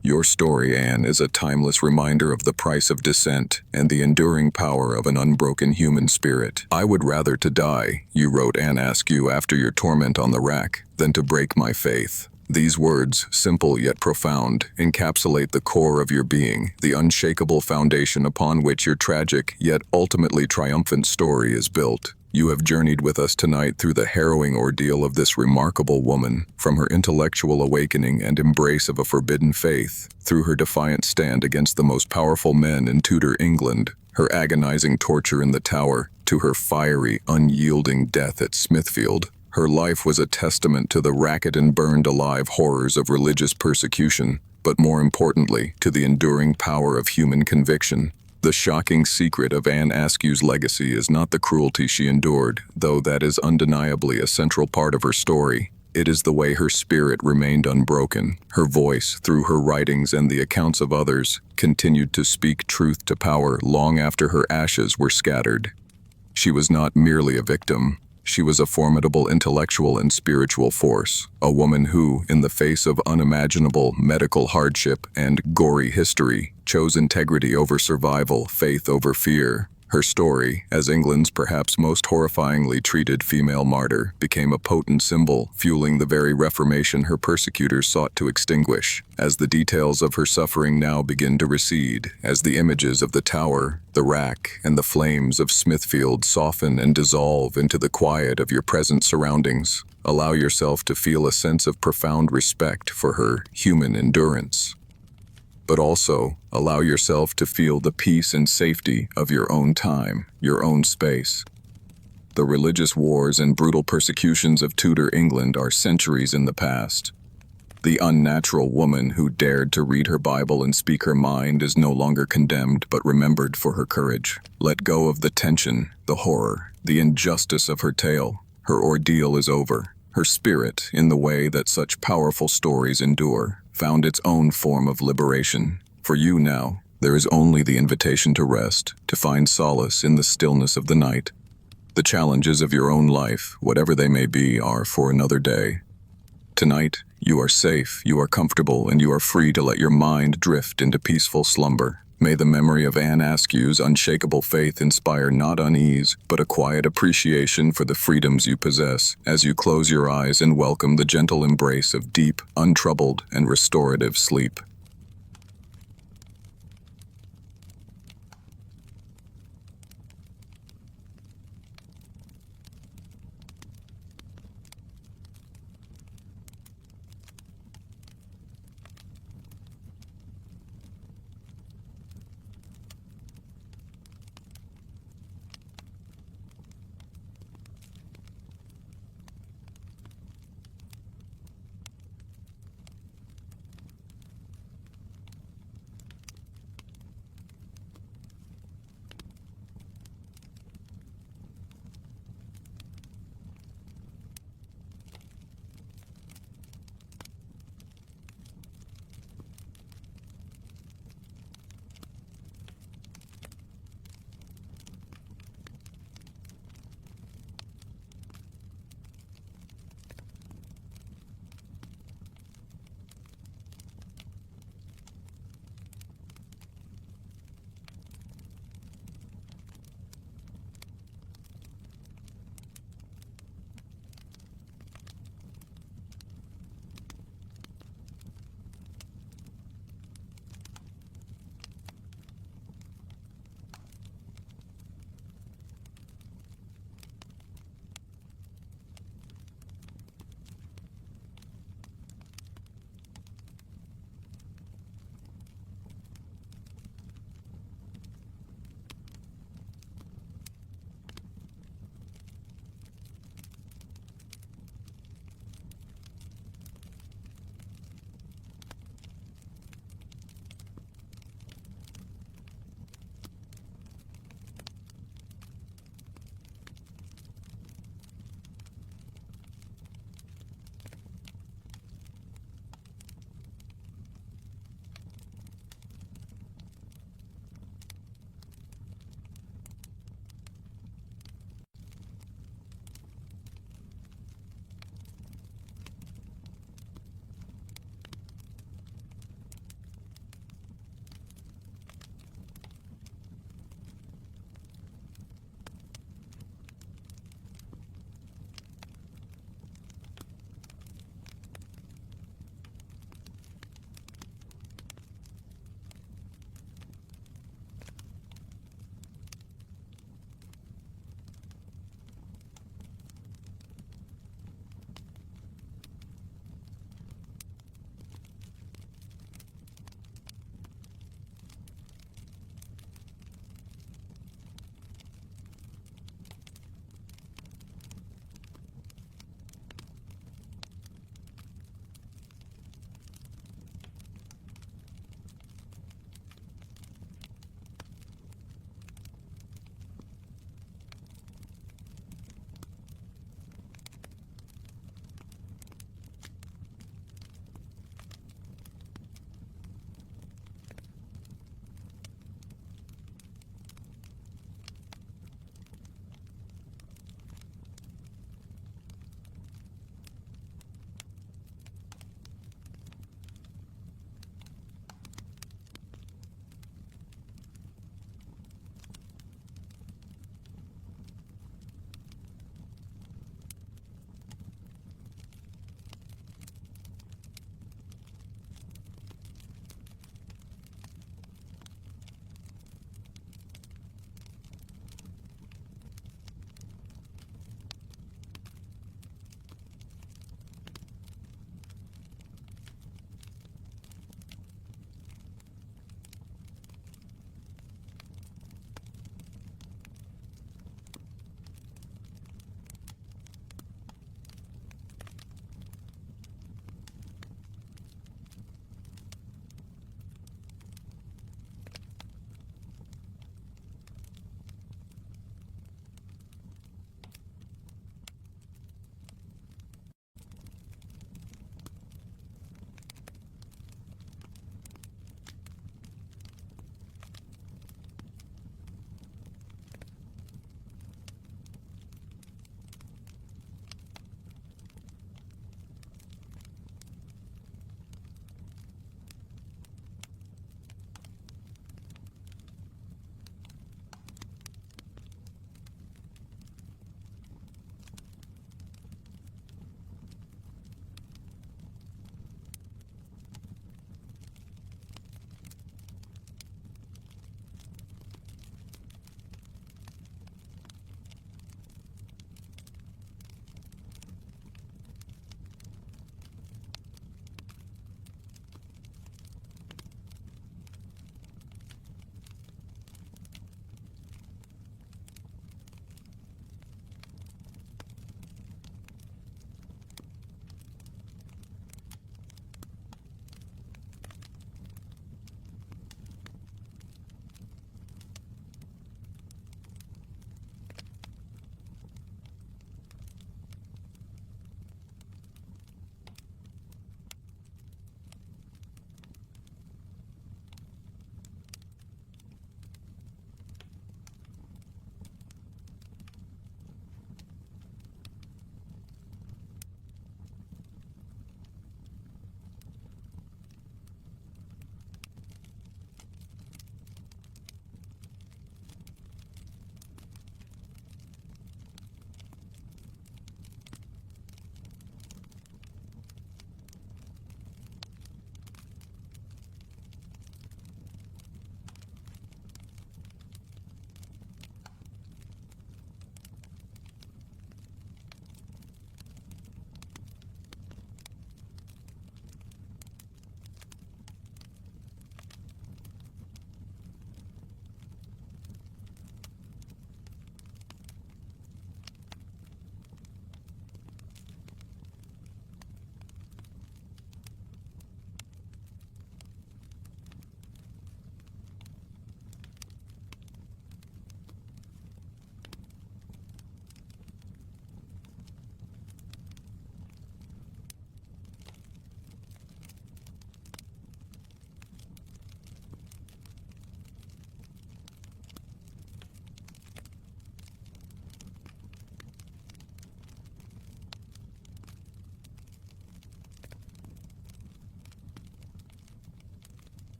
Your story, Anne, is a timeless reminder of the price of dissent and the enduring power of an unbroken human spirit. "I would rather to die," you wrote Anne Askew after your torment on the rack, "than to break my faith." These words, simple yet profound, encapsulate the core of your being, the unshakable foundation upon which your tragic yet ultimately triumphant story is built. You have journeyed with us tonight through the harrowing ordeal of this remarkable woman, from her intellectual awakening and embrace of a forbidden faith, through her defiant stand against the most powerful men in Tudor England, her agonizing torture in the Tower, to her fiery, unyielding death at Smithfield. Her life was a testament to the racked and burned-alive horrors of religious persecution, but more importantly, to the enduring power of human conviction. The shocking secret of Anne Askew's legacy is not the cruelty she endured, though that is undeniably a central part of her story. It is the way her spirit remained unbroken. Her voice, through her writings and the accounts of others, continued to speak truth to power long after her ashes were scattered. She was not merely a victim. She was a formidable intellectual and spiritual force, a woman who, in the face of unimaginable medical hardship and gory history, chose integrity over survival, faith over fear. Her story, as England's perhaps most horrifyingly treated female martyr, became a potent symbol, fueling the very reformation her persecutors sought to extinguish. As the details of her suffering now begin to recede, as the images of the Tower, the rack, and the flames of Smithfield soften and dissolve into the quiet of your present surroundings, allow yourself to feel a sense of profound respect for her human endurance. But also, allow yourself to feel the peace and safety of your own time, your own space. The religious wars and brutal persecutions of Tudor England are centuries in the past. The unnatural woman who dared to read her Bible and speak her mind is no longer condemned but remembered for her courage. Let go of the tension, the horror, the injustice of her tale. Her ordeal is over. Her spirit, in the way that such powerful stories endure, found its own form of liberation. For you now, there is only the invitation to rest, to find solace in the stillness of the night. The challenges of your own life, whatever they may be, are for another day. Tonight, you are safe, you are comfortable, and you are free to let your mind drift into peaceful slumber. May the memory of Anne Askew's unshakable faith inspire not unease, but a quiet appreciation for the freedoms you possess as you close your eyes and welcome the gentle embrace of deep, untroubled, and restorative sleep.